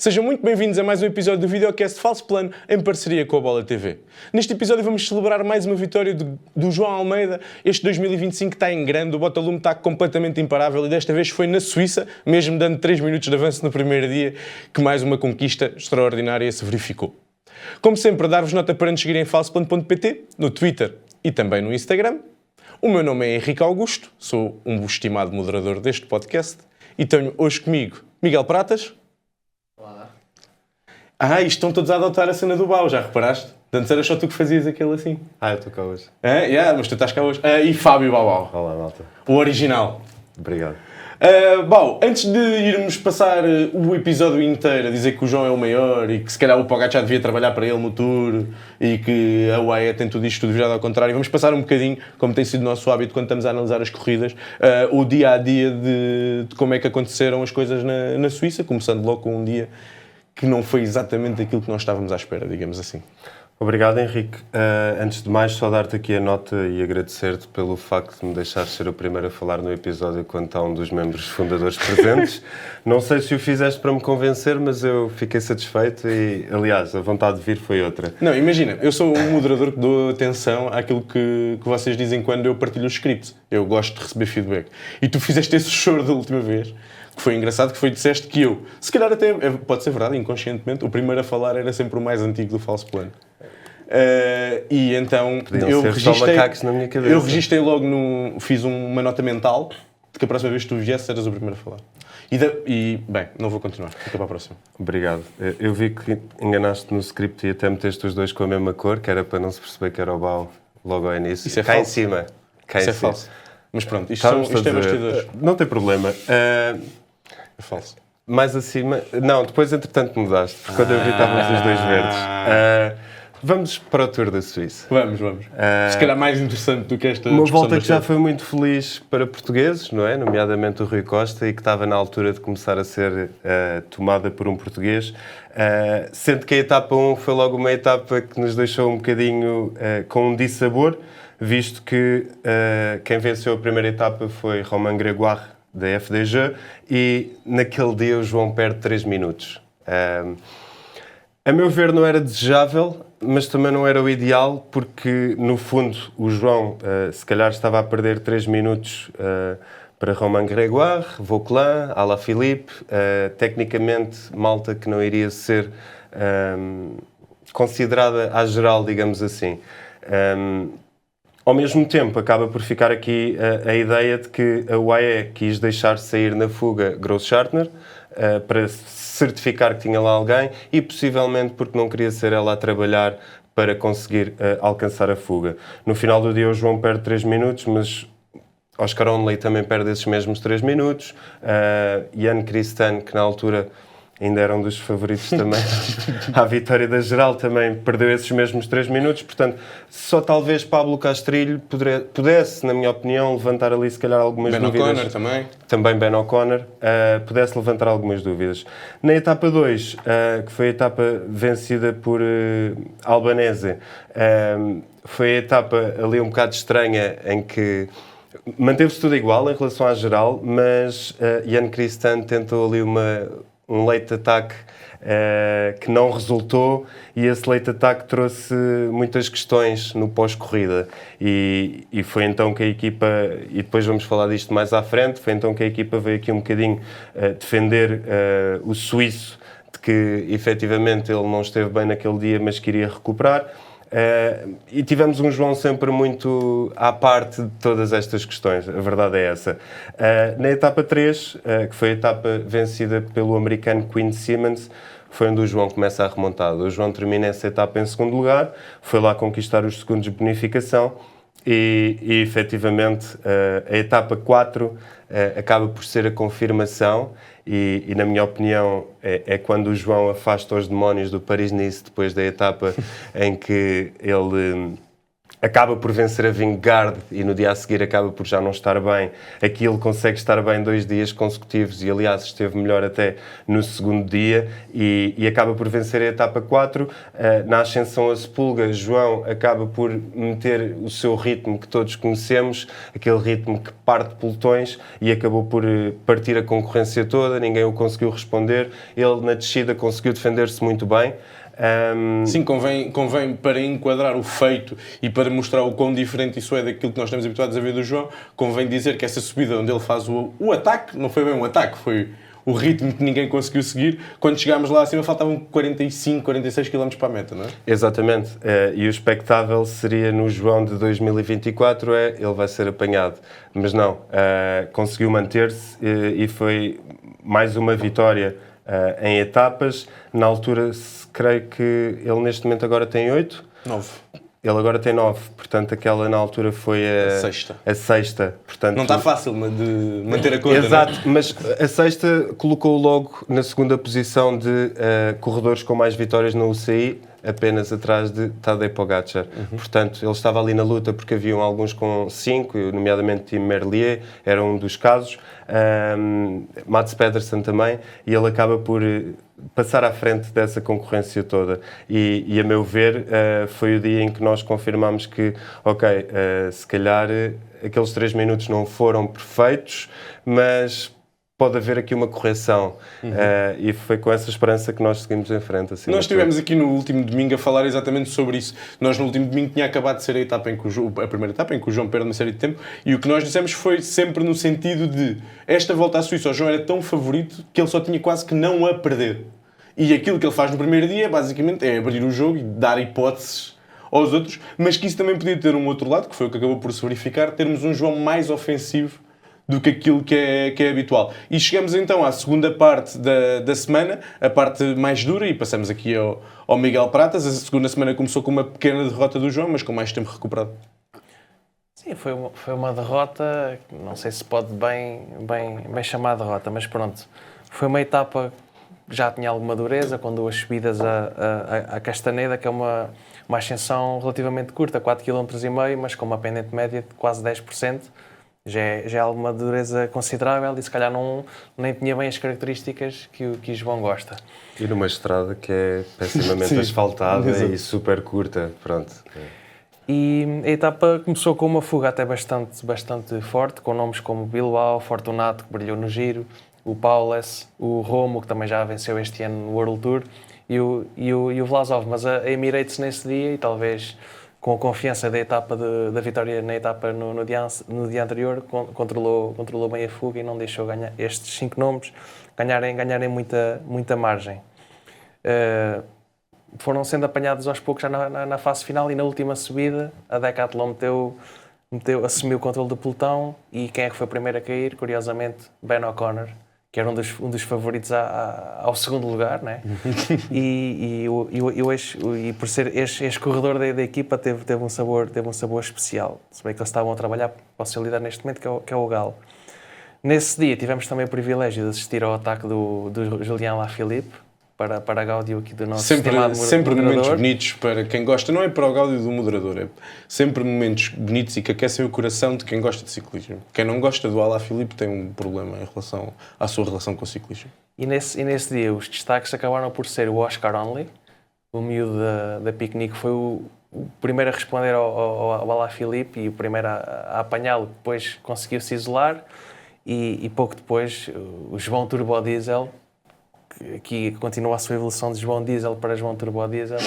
Sejam muito bem-vindos a mais um episódio do videocast Falso Plano em parceria com a Bola TV. Neste episódio vamos celebrar mais uma vitória do João Almeida. Este 2025 está em grande, o Botalume está completamente imparável e desta vez foi na Suíça, mesmo dando 3 minutos de avanço no primeiro dia, que mais uma conquista extraordinária se verificou. Como sempre, dar-vos nota para nos seguirem em falsoplano.pt, no Twitter e também no Instagram. O meu nome é Henrique Augusto, sou um estimado moderador deste podcast e tenho hoje comigo Miguel Pratas. Olá. E estão todos a adotar a cena do Bau, já reparaste? Antes era só tu que fazias aquele assim. Eu estou cá hoje. Mas tu estás cá hoje. E Fábio Bau. Olá, malta. O original. Obrigado. Bau, antes de irmos passar o episódio inteiro a dizer que o João é o maior e que se calhar o Pogacar já devia trabalhar para ele no Tour e que a UAE tem tudo isto tudo virado ao contrário, vamos passar um bocadinho, como tem sido o nosso hábito quando estamos a analisar as corridas, o dia-a-dia de como é que aconteceram as coisas na Suíça, começando logo com um dia que não foi exatamente aquilo que nós estávamos à espera, digamos assim. Obrigado, Henrique. Antes de mais, só dar-te aqui a nota e agradecer-te pelo facto de me deixar ser o primeiro a falar no episódio quando está um dos membros fundadores presentes. Não sei se o fizeste para me convencer, mas eu fiquei satisfeito e, aliás, a vontade de vir foi outra. Não, imagina, eu sou um moderador que dou atenção àquilo que vocês dizem quando eu partilho os scripts. Eu gosto de receber feedback. E tu fizeste esse choro da última vez, que foi engraçado, que disseste que eu, se calhar até, pode ser verdade, inconscientemente, o primeiro a falar era sempre o mais antigo do Falso Plano. E então eu registrei logo, fiz uma nota mental de que a próxima vez que tu viesse eras o primeiro a falar. Bem, não vou continuar, fica para a próxima. Obrigado. Eu vi que enganaste no script e até meteste os dois com a mesma cor, que era para não se perceber que era o Bau logo ao início. Isso é cá falso. Em cima. Isso é falso. Mas pronto, isto é bastidores. Não tem problema. É falso. Mais acima... Não, depois entretanto mudaste, porque quando eu vi estávamos os dois verdes. Vamos para o Tour da Suíça. Vamos. Se calhar mais interessante do que esta uma volta que já foi muito feliz para portugueses, não é? Nomeadamente o Rui Costa, e que estava na altura de começar a ser tomada por um português. Sendo que a etapa 1 foi logo uma etapa que nos deixou um bocadinho com um dissabor, visto que quem venceu a primeira etapa foi Romain Grégoire, da FDJ, e naquele dia o João perde 3 minutos. A meu ver não era desejável, mas também não era o ideal, porque no fundo o João se calhar estava a perder 3 minutos para Romain Grégoire, Vauquelin, Alaphilippe, tecnicamente malta que não iria ser considerada à geral, digamos assim. Ao mesmo tempo, acaba por ficar aqui a ideia de que a UAE quis deixar sair na fuga Grosschartner para certificar que tinha lá alguém e possivelmente porque não queria ser ela a trabalhar para conseguir alcançar a fuga. No final do dia o João perde 3 minutos, mas Oscar Onley também perde esses mesmos 3 minutos. Jan Christian, que na altura ainda era um dos favoritos também à vitória da geral, também perdeu esses mesmos 3 minutos. Portanto, só talvez Pablo Castrilho pudesse, na minha opinião, levantar ali se calhar algumas dúvidas. Ben O'Connor também. Também Ben O'Connor, pudesse levantar algumas dúvidas. Na etapa 2, que foi a etapa vencida por Albanese, foi a etapa ali um bocado estranha em que manteve-se tudo igual em relação à geral, mas Jan Christian tentou ali um late attack que não resultou, e esse late attack trouxe muitas questões no pós-corrida e foi então que a equipa, e depois vamos falar disto mais à frente, foi então que a equipa veio aqui um bocadinho defender o suíço, de que efetivamente ele não esteve bem naquele dia, mas queria recuperar. E tivemos um João sempre muito à parte de todas estas questões, a verdade é essa. Na etapa 3, que foi a etapa vencida pelo americano Quinn Simmons, foi onde o João começa a remontada. O João termina essa etapa em segundo lugar, foi lá conquistar os segundos de bonificação e efetivamente a etapa 4 acaba por ser a confirmação e na minha opinião é quando o João afasta os demónios do Paris-Nice depois da etapa em que ele acaba por vencer a Vingegaard e no dia a seguir acaba por já não estar bem. Aqui ele consegue estar bem 2 dias consecutivos e, aliás, esteve melhor até no segundo dia e acaba por vencer a etapa 4. Na ascensão a Sepúlveda, João acaba por meter o seu ritmo que todos conhecemos, aquele ritmo que parte pelotões, e acabou por partir a concorrência toda, ninguém o conseguiu responder. Ele, na descida, conseguiu defender-se muito bem. Sim, convém para enquadrar o feito e para mostrar o quão diferente isso é daquilo que nós estamos habituados a ver do João, convém dizer que essa subida onde ele faz o ataque, não foi bem um ataque, foi o ritmo que ninguém conseguiu seguir. Quando chegámos lá acima faltavam 45, 46 km para a meta, não é? Exatamente. E o expectável seria no João de 2024, ele vai ser apanhado. Mas não, conseguiu manter-se e foi mais uma vitória em etapas. Na altura, creio que ele neste momento agora tem 8. 9. Ele agora tem 9, portanto aquela na altura foi a sexta. Portanto, não está fácil de manter a conta. Exato, não é? mas a sexta colocou logo na segunda posição de corredores com mais vitórias na UCI, apenas atrás de Tadej Pogacar. Portanto, ele estava ali na luta porque haviam alguns com 5, nomeadamente Tim Merlier, era um dos casos. Mats Pedersen também, e ele acaba por passar à frente dessa concorrência toda. E a meu ver, foi o dia em que nós confirmamos que, ok, se calhar aqueles 3 minutos não foram perfeitos, mas pode haver aqui uma correção. E foi com essa esperança que nós seguimos em frente. Assim, nós estivemos aqui no último domingo a falar exatamente sobre isso. Nós no último domingo tinha acabado de ser a primeira etapa em que o João perde uma série de tempo, e o que nós dissemos foi sempre no sentido de esta volta à Suíça, o João era tão favorito que ele só tinha quase que não a perder. E aquilo que ele faz no primeiro dia, basicamente, é abrir o jogo e dar hipóteses aos outros, mas que isso também podia ter um outro lado, que foi o que acabou por se verificar, termos um João mais ofensivo do que aquilo que é habitual. E chegamos então à segunda parte da semana, a parte mais dura, e passamos aqui ao Miguel Pratas. A segunda semana começou com uma pequena derrota do João, mas com mais tempo recuperado. Sim, foi uma derrota, não sei se pode bem chamar de derrota, mas pronto. Foi uma etapa que já tinha alguma dureza, com 2 subidas a Castaneda, que é uma ascensão relativamente curta, 4,5 km, mas com uma pendente média de quase 10%. Já é alguma dureza considerável e se calhar nem tinha bem as características que o João gosta. E numa estrada que é pessimamente asfaltada e super curta, pronto. E a etapa começou com uma fuga até bastante forte, com nomes como Bilbao, Fortunato, que brilhou no Giro, o Paules, o Romo, que também já venceu este ano no World Tour, e o Vlasov. Mas a Emirates nesse dia, e talvez com a confiança da vitória na etapa no dia anterior, controlou bem a fuga e não deixou ganhar estes 5 nomes ganharem muita margem. Foram sendo apanhados aos poucos já na fase final, e na última subida a Decathlon assumiu o controle do pelotão, e quem é que foi o primeiro a cair? Curiosamente, Ben O'Connor, que era um dos favoritos ao segundo lugar, né? e por ser ex-corredor da equipa teve um sabor especial, se bem que eles estavam a trabalhar para o seu líder neste momento, que é o Galo. Nesse dia tivemos também o privilégio de assistir ao ataque do Julian Alaphilippe, para a gáudio aqui do nosso estimado sempre moderador. Momentos bonitos para quem gosta, não é para o gáudio do moderador, é sempre momentos bonitos e que aquecem o coração de quem gosta de ciclismo. Quem não gosta do Alaphilippe tem um problema em relação à sua relação com o ciclismo. E nesse dia os destaques acabaram por ser o Oscar Onley, o miúdo da Picnic, foi o primeiro a responder ao Alaphilippe e o primeiro a apanhá-lo, depois conseguiu se isolar, e pouco depois o João Turbo Diesel, que continua a sua evolução de João Diesel para João Turbo Diesel,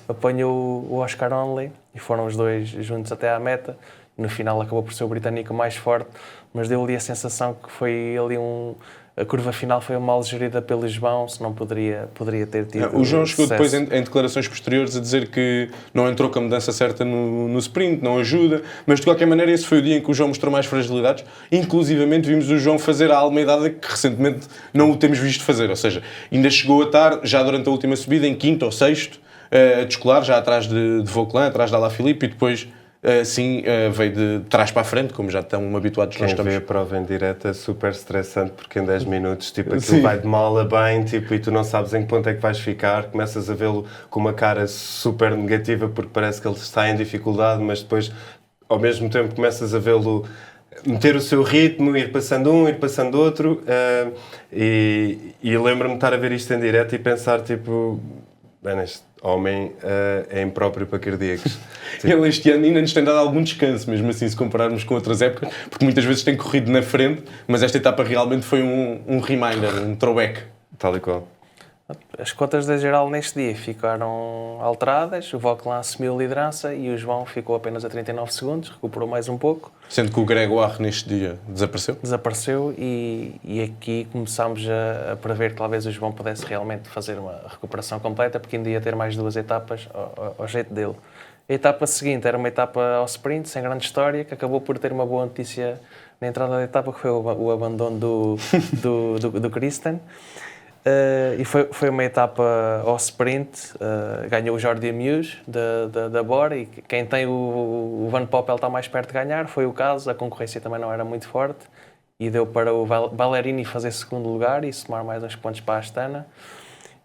apanhou o Oscar Onley e foram os dois juntos até à meta. No final acabou por ser o britânico mais forte, mas deu ali a sensação que foi ali a curva final foi mal gerida pelo João, se não poderia ter tido o João chegou sucesso. depois em declarações posteriores a dizer que não entrou com a mudança certa no sprint, não ajuda, mas de qualquer maneira esse foi o dia em que o João mostrou mais fragilidades. Inclusivamente vimos o João fazer a almeidada que recentemente não o temos visto fazer, ou seja, ainda chegou a estar já durante a última subida em 5º ou 6º, a descolar já atrás de Vauquelin, atrás de Alaphilippe, e depois Sim, veio de trás para a frente, como já estão habituados nós Quem vê estamos. a prova em direto é super estressante porque em 10 minutos tipo, Sim. aquilo vai de mal a bem tipo, e tu não sabes em que ponto é que vais ficar, começas a vê-lo com uma cara super negativa porque parece que ele está em dificuldade, mas depois ao mesmo tempo começas a vê-lo meter o seu ritmo, ir passando um, ir passando outro e lembro-me de estar a ver isto em direto e pensar tipo, bem, este homem é impróprio para cardíacos. Ele este ano ainda nos tem dado algum descanso, mesmo assim, se compararmos com outras épocas, porque muitas vezes tem corrido na frente, mas esta etapa realmente foi um reminder, um throwback. Tal e qual. As contas da geral neste dia ficaram alteradas, o Vauquelin assumiu a liderança e o João ficou apenas a 39 segundos, recuperou mais um pouco. Sendo que o Gregoire neste dia Desapareceu e aqui começámos a prever que talvez o João pudesse realmente fazer uma recuperação completa, porque ainda ia ter mais 2 etapas ao jeito dele. A etapa seguinte era uma etapa ao sprint, sem grande história, que acabou por ter uma boa notícia na entrada da etapa, que foi o abandono do Christen. E foi uma etapa ao sprint, ganhou o Jordi Amuse da Bora e quem tem o Van Poppel está mais perto de ganhar, foi o caso, a concorrência também não era muito forte e deu para o Ballerini fazer segundo lugar e somar mais uns pontos para a Astana.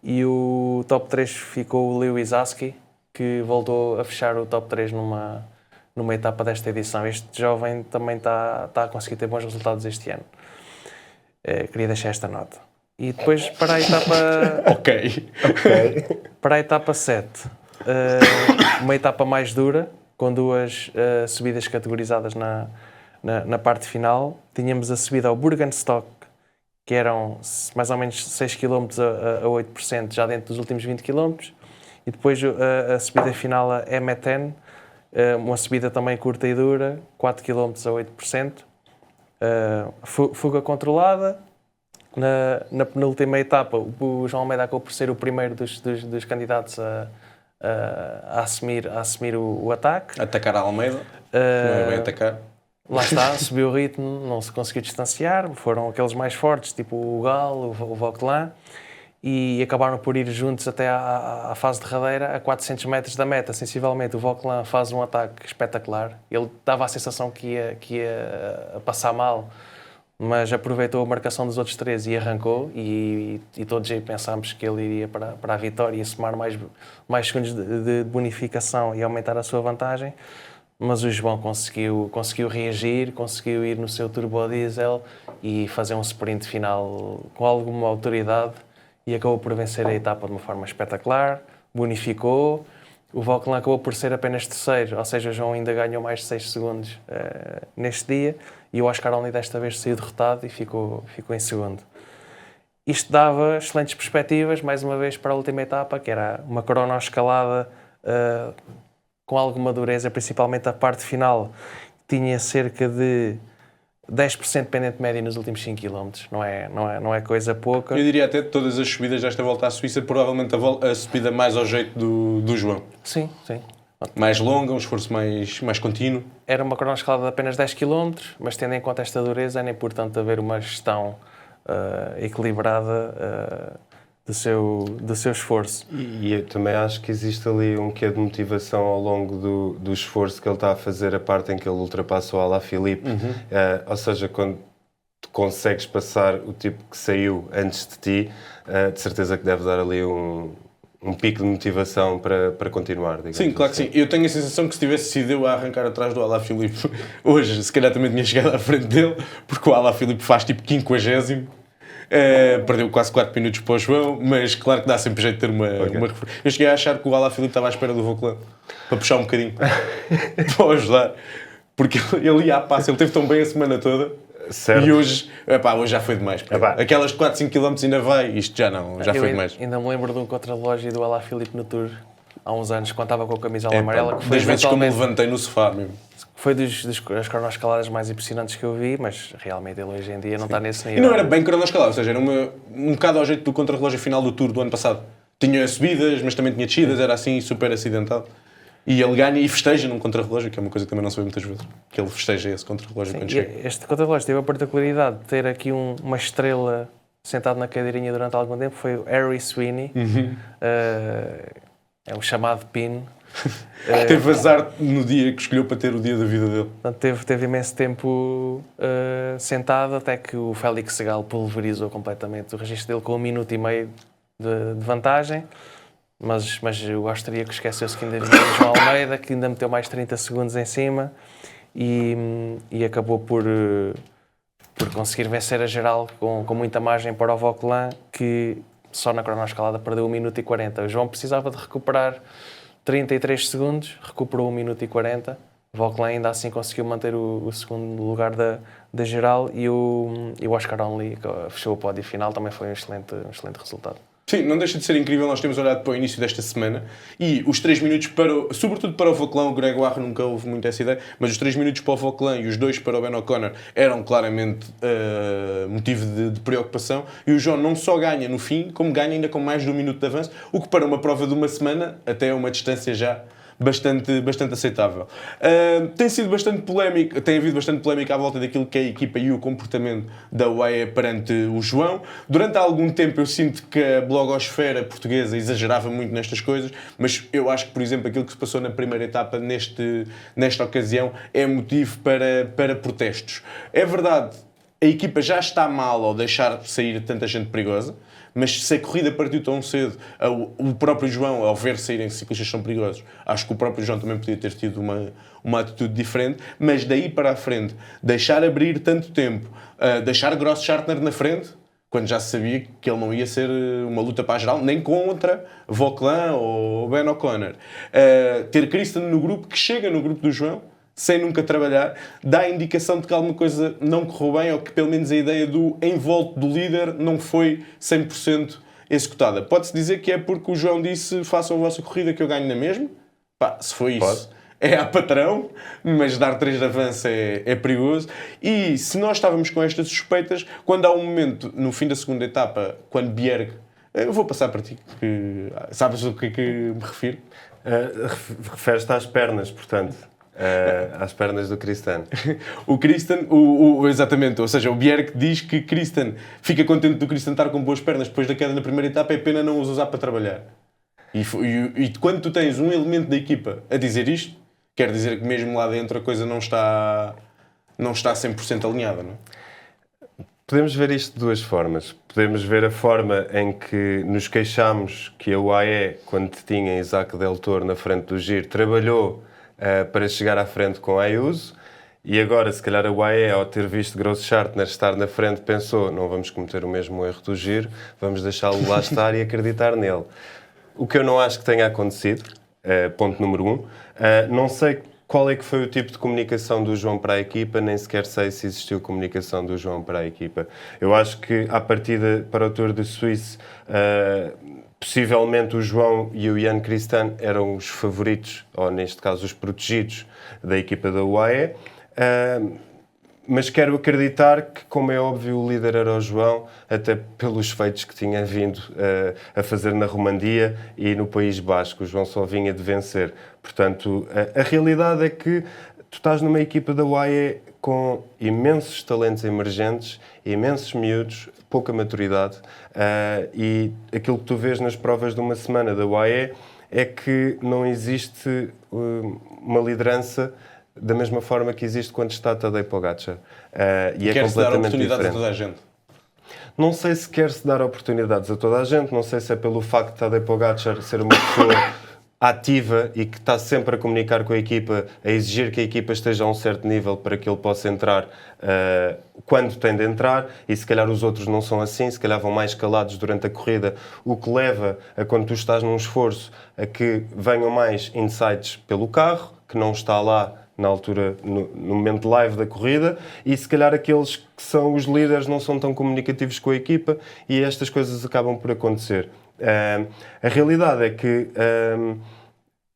E o top 3 ficou o Lewis Aski, que voltou a fechar o top 3 numa etapa desta edição. Este jovem também está a conseguir ter bons resultados este ano. Queria deixar esta nota. E depois para a etapa... Ok. Para a etapa 7, uma etapa mais dura, com 2 subidas categorizadas na parte final. Tínhamos a subida ao Burgenstock, que eram mais ou menos 6 km a 8%, já dentro dos últimos 20 km. E depois a subida final a Emeten, uma subida também curta e dura, 4 km a 8%. Fuga controlada. Na penúltima etapa, o João Almeida acabou por ser o primeiro dos candidatos a assumir o ataque. Atacar a Almeida, não é bem atacar. Lá está, subiu o ritmo, não se conseguiu distanciar, foram aqueles mais fortes, tipo o Galo, o Vauquelin, e acabaram por ir juntos até à fase derradeira, a 400 metros da meta, sensivelmente. O Vauquelin faz um ataque espetacular, ele dava a sensação que ia passar mal, mas aproveitou a marcação dos outros 3 e arrancou, e todos aí pensámos que ele iria para a vitória e somar mais segundos de bonificação e aumentar a sua vantagem, mas o João conseguiu reagir, conseguiu ir no seu turbo diesel e fazer um sprint final com alguma autoridade e acabou por vencer a etapa de uma forma espetacular, bonificou. O Vauquelin acabou por ser apenas terceiro, ou seja, o João ainda ganhou mais de 6 segundos neste dia, e o Oscar Only desta vez saiu derrotado e ficou em segundo. Isto dava excelentes perspectivas, mais uma vez, para a última etapa, que era uma cronoescalada com alguma dureza, principalmente a parte final, tinha cerca de 10% de pendente média nos últimos 5 km, não é coisa pouca. Eu diria até de todas as subidas desta volta à Suíça, provavelmente a subida mais ao jeito do João. Sim. Mais longa, um esforço mais contínuo. Era uma cronoescalada de apenas 10 km, mas tendo em conta esta dureza, era importante haver uma gestão equilibrada do seu esforço. E eu também acho que existe ali um quê de motivação ao longo do esforço que ele está a fazer, a parte em que ele ultrapassa o Alaphilippe. Ou seja, quando tu consegues passar o tipo que saiu antes de ti, de certeza que deve dar ali um pico de motivação para continuar. Sim, claro que sim. Eu tenho a sensação que se tivesse sido eu a arrancar atrás do Alaphilippe hoje, se calhar também tinha chegado à frente dele, porque o Alaphilippe faz tipo 50º. Perdeu quase 4 minutos para o João, mas claro que dá sempre jeito de ter uma referência. Eu cheguei a achar que o Alaphilippe estava à espera do Vauquelin para puxar um bocadinho para ajudar, porque ele ia a passo, ele teve tão bem a semana toda. Certo. E hoje já foi demais. Aquelas 4, 5 km ainda vai, isto já não, já foi demais. Ainda me lembro de um contrarrelógio do Alaphilippe no Tour há uns anos, quando estava com a camisola amarela, que foi das vezes que eu me levantei no sofá mesmo. Foi das cronoescaladas mais impressionantes que eu vi, mas realmente ele hoje em dia não está nesse nível. E não era bem cronoescalada, ou seja, era um bocado ao jeito do contrarrelógio final do Tour do ano passado. Tinha subidas, mas também tinha descidas, era assim super acidentado. E ele ganha e festeja num contrarrelógio, que é uma coisa que também não se vê muitas vezes, que ele festeja esse contrarrelógio quando chega. Este contrarrelógio teve a particularidade de ter aqui uma estrela sentado na cadeirinha durante algum tempo, foi o Harry Sweeney, é o chamado PIN. Teve azar no dia que escolheu para ter o dia da vida dele. Portanto, teve imenso tempo sentado até que o Félix Segal pulverizou completamente o registro dele com 1 minuto e meio de vantagem. Mas o austríaco esqueceu-se que ainda vinha o João Almeida, que ainda meteu mais 30 segundos em cima e acabou por conseguir vencer a geral com muita margem para o Vauquelin, que só na cronoescalada perdeu 1 minuto e 40. O João precisava de recuperar 33 segundos, recuperou 1 minuto e 40. O Vauquelin ainda assim conseguiu manter o segundo lugar da geral e o Oscar Only fechou o pódio final. Também foi um excelente resultado. Sim, não deixa de ser incrível. Nós temos olhado para o início desta semana e os 3 minutos sobretudo para o Vauquelin, o Gregoire nunca houve muito essa ideia, mas os 3 minutos para o Vauquelin e os 2 para o Ben O'Connor eram claramente motivo de preocupação, e o João não só ganha no fim, como ganha ainda com mais de 1 minuto de avanço, o que para uma prova de uma semana até é uma distância já bastante aceitável. Tem sido bastante polémico, tem havido bastante polémica à volta daquilo que é a equipa e o comportamento da UAE perante o João. Durante algum tempo eu sinto que a blogosfera portuguesa exagerava muito nestas coisas, mas eu acho que, por exemplo, aquilo que se passou na primeira etapa nesta ocasião é motivo para protestos. É verdade, a equipa já está mal ao deixar sair tanta gente perigosa, mas se a corrida partiu tão cedo, o próprio João, ao ver saírem ciclistas que são perigosos, acho que o próprio João também podia ter tido uma atitude diferente, mas daí para a frente, deixar abrir tanto tempo, deixar Grosschartner na frente, quando já se sabia que ele não ia ser uma luta para a geral, nem contra Vauquelin ou Ben O'Connor. Ter Kristen no grupo, que chega no grupo do João, sem nunca trabalhar, dá a indicação de que alguma coisa não correu bem, ou que pelo menos a ideia do envolto do líder não foi 100% executada. Pode-se dizer que é porque o João disse: façam a vossa corrida que eu ganho na mesma? Pá, se foi isso, é a patrão, mas dar 3 de avanço é perigoso. E se nós estávamos com estas suspeitas, quando há um momento, no fim da segunda etapa, quando Bjerg, eu vou passar para ti, que sabes o que é que me refiro? Refere-te às pernas, portanto. Às pernas do Kristen. O Kristen, exatamente, ou seja, o Bjerg diz que Kristen fica contente do Kristen estar com boas pernas depois da queda na primeira etapa, é pena não os usar para trabalhar. E quando tu tens um elemento da equipa a dizer isto, quer dizer que mesmo lá dentro a coisa não está 100% alinhada, não é? Podemos ver isto de 2 formas. Podemos ver a forma em que nos queixámos que a UAE, quando tinha Isaac Del Toro na frente do Giro, trabalhou para chegar à frente com a Ayuso, e agora, se calhar, a UAE, ao ter visto Grosschartner estar na frente, pensou: não vamos cometer o mesmo erro do Giro, vamos deixá-lo lá estar e acreditar nele. O que eu não acho que tenha acontecido, ponto número 1. Não sei qual é que foi o tipo de comunicação do João para a equipa, nem sequer sei se existiu comunicação do João para a equipa. Eu acho que, à partida, para o Tour de Suisse, possivelmente o João e o Jan Kristen eram os favoritos, ou neste caso os protegidos, da equipa da UAE. Mas quero acreditar que, como é óbvio, o líder era o João, até pelos feitos que tinha vindo a fazer na Romandia e no País Basco. O João só vinha de vencer. Portanto, a realidade é que tu estás numa equipa da UAE com imensos talentos emergentes, imensos miúdos, pouca maturidade, e aquilo que tu vês nas provas de uma semana da UAE é que não existe uma liderança da mesma forma que existe quando está Tadej Pogačar. E é quer-se dar completamente oportunidades diferente. a toda a gente. Não sei se quer-se dar oportunidades a toda a gente, não sei se é pelo facto de Tadej Pogačar ser uma pessoa ativa e que está sempre a comunicar com a equipa, a exigir que a equipa esteja a um certo nível para que ele possa entrar quando tem de entrar, e se calhar os outros não são assim, se calhar vão mais calados durante a corrida, o que leva a, quando tu estás num esforço, a que venham mais insights pelo carro, que não está lá na altura, no momento live da corrida, e se calhar aqueles que são os líderes não são tão comunicativos com a equipa, e estas coisas acabam por acontecer. A realidade é que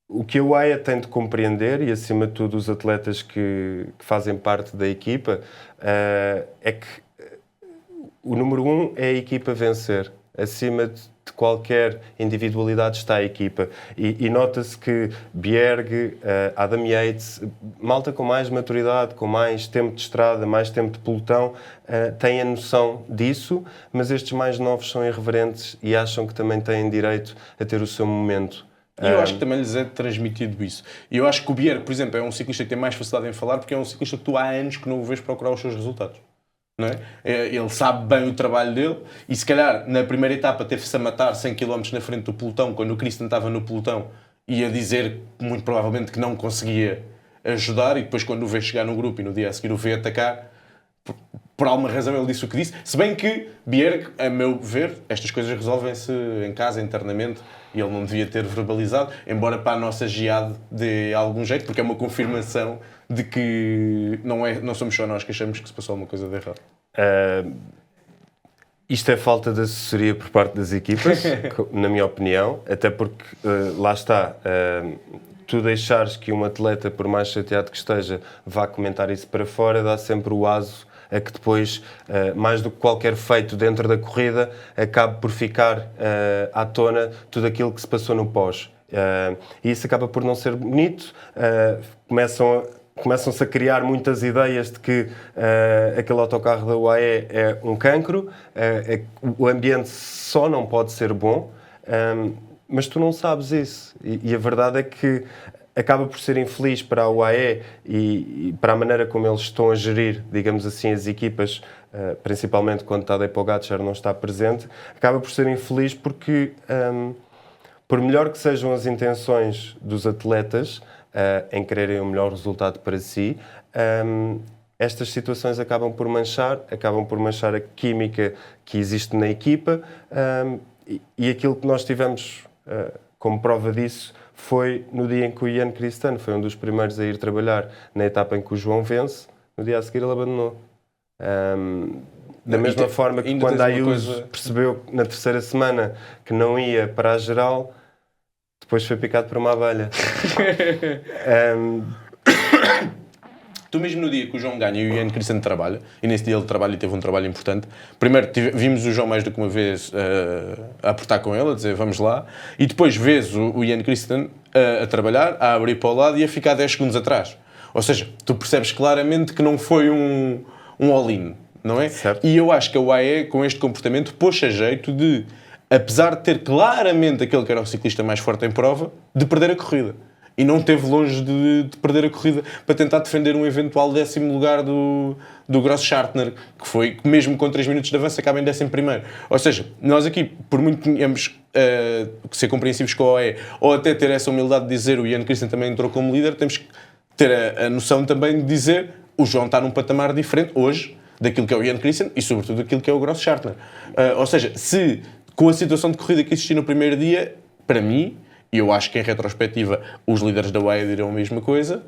o que a UAE tem de compreender, e acima de tudo os atletas que fazem parte da equipa, é que o número 1 é a equipa vencer. Acima de qualquer individualidade está a equipa. E nota-se que Bjerg, Adam Yates, malta com mais maturidade, com mais tempo de estrada, mais tempo de pelotão, têm a noção disso, mas estes mais novos são irreverentes e acham que também têm direito a ter o seu momento E eu acho que também lhes é transmitido isso. E eu acho que o Bierg, por exemplo, é um ciclista que tem mais facilidade em falar porque é um ciclista que tu há anos que não o vês procurar os seus resultados. Não é? Ele sabe bem o trabalho dele e se calhar na primeira etapa teve-se a matar 100 km na frente do pelotão, quando o Christian estava no pelotão, ia dizer muito provavelmente que não conseguia ajudar, e depois quando o vê chegar no grupo e no dia a seguir o vê atacar, por alguma razão ele disse o que disse, se bem que Bierg, a meu ver, estas coisas resolvem-se em casa, internamente, e ele não devia ter verbalizado, embora para a nossa Giad dê algum jeito, porque é uma confirmação de que não somos só nós que achamos que se passou alguma coisa de errado. Isto é falta de assessoria por parte das equipas, na minha opinião, até porque, lá está, tu deixares que um atleta, por mais chateado que esteja, vá comentar isso para fora, dá sempre o aso a que depois, mais do que qualquer feito dentro da corrida, acabe por ficar à tona tudo aquilo que se passou no pós. E isso acaba por não ser bonito, começam-se a criar muitas ideias de que aquele autocarro da UAE é um cancro, o ambiente só não pode ser bom, mas tu não sabes isso. E a verdade é que acaba por ser infeliz para a UAE e para a maneira como eles estão a gerir, digamos assim, as equipas, principalmente quando Tadej Pogačar não está presente, acaba por ser infeliz porque, por melhor que sejam as intenções dos atletas, em quererem o melhor resultado para si, estas situações acabam por manchar a química que existe na equipa, e aquilo que nós tivemos como prova disso foi no dia em que o Ian Christian foi um dos primeiros a ir trabalhar na etapa em que o João vence, no dia a seguir ele abandonou. Da mesma forma que quando a Ayuso percebeu na terceira semana que não ia para a geral, depois foi picado por uma abelha. Tu mesmo no dia que o João ganha e o Ian Christian trabalha, e nesse dia ele trabalha e teve um trabalho importante, primeiro vimos o João mais do que uma vez a apertar com ele, a dizer vamos lá, e depois vês o Ian Christian a trabalhar, a abrir para o lado e a ficar 10 segundos atrás. Ou seja, tu percebes claramente que não foi um all-in, não é? Certo. E eu acho que a UAE, com este comportamento, pôs a jeito de, apesar de ter claramente aquele que era o ciclista mais forte em prova, de perder a corrida. E não esteve longe de perder a corrida para tentar defender um eventual 10º lugar do Grosschartner, que foi, mesmo com 3 minutos de avanço, acaba em 11º. Ou seja, nós aqui, por muito que tenhamos que ser compreensivos com a OE, ou até ter essa humildade de dizer o Ian Christian também entrou como líder, temos que ter a noção também de dizer o João está num patamar diferente hoje daquilo que é o Ian Christian e sobretudo daquilo que é o Grosschartner. Ou seja, se com a situação de corrida que existia no primeiro dia, para mim, e eu acho que em retrospectiva os líderes da UAE dirão a mesma coisa,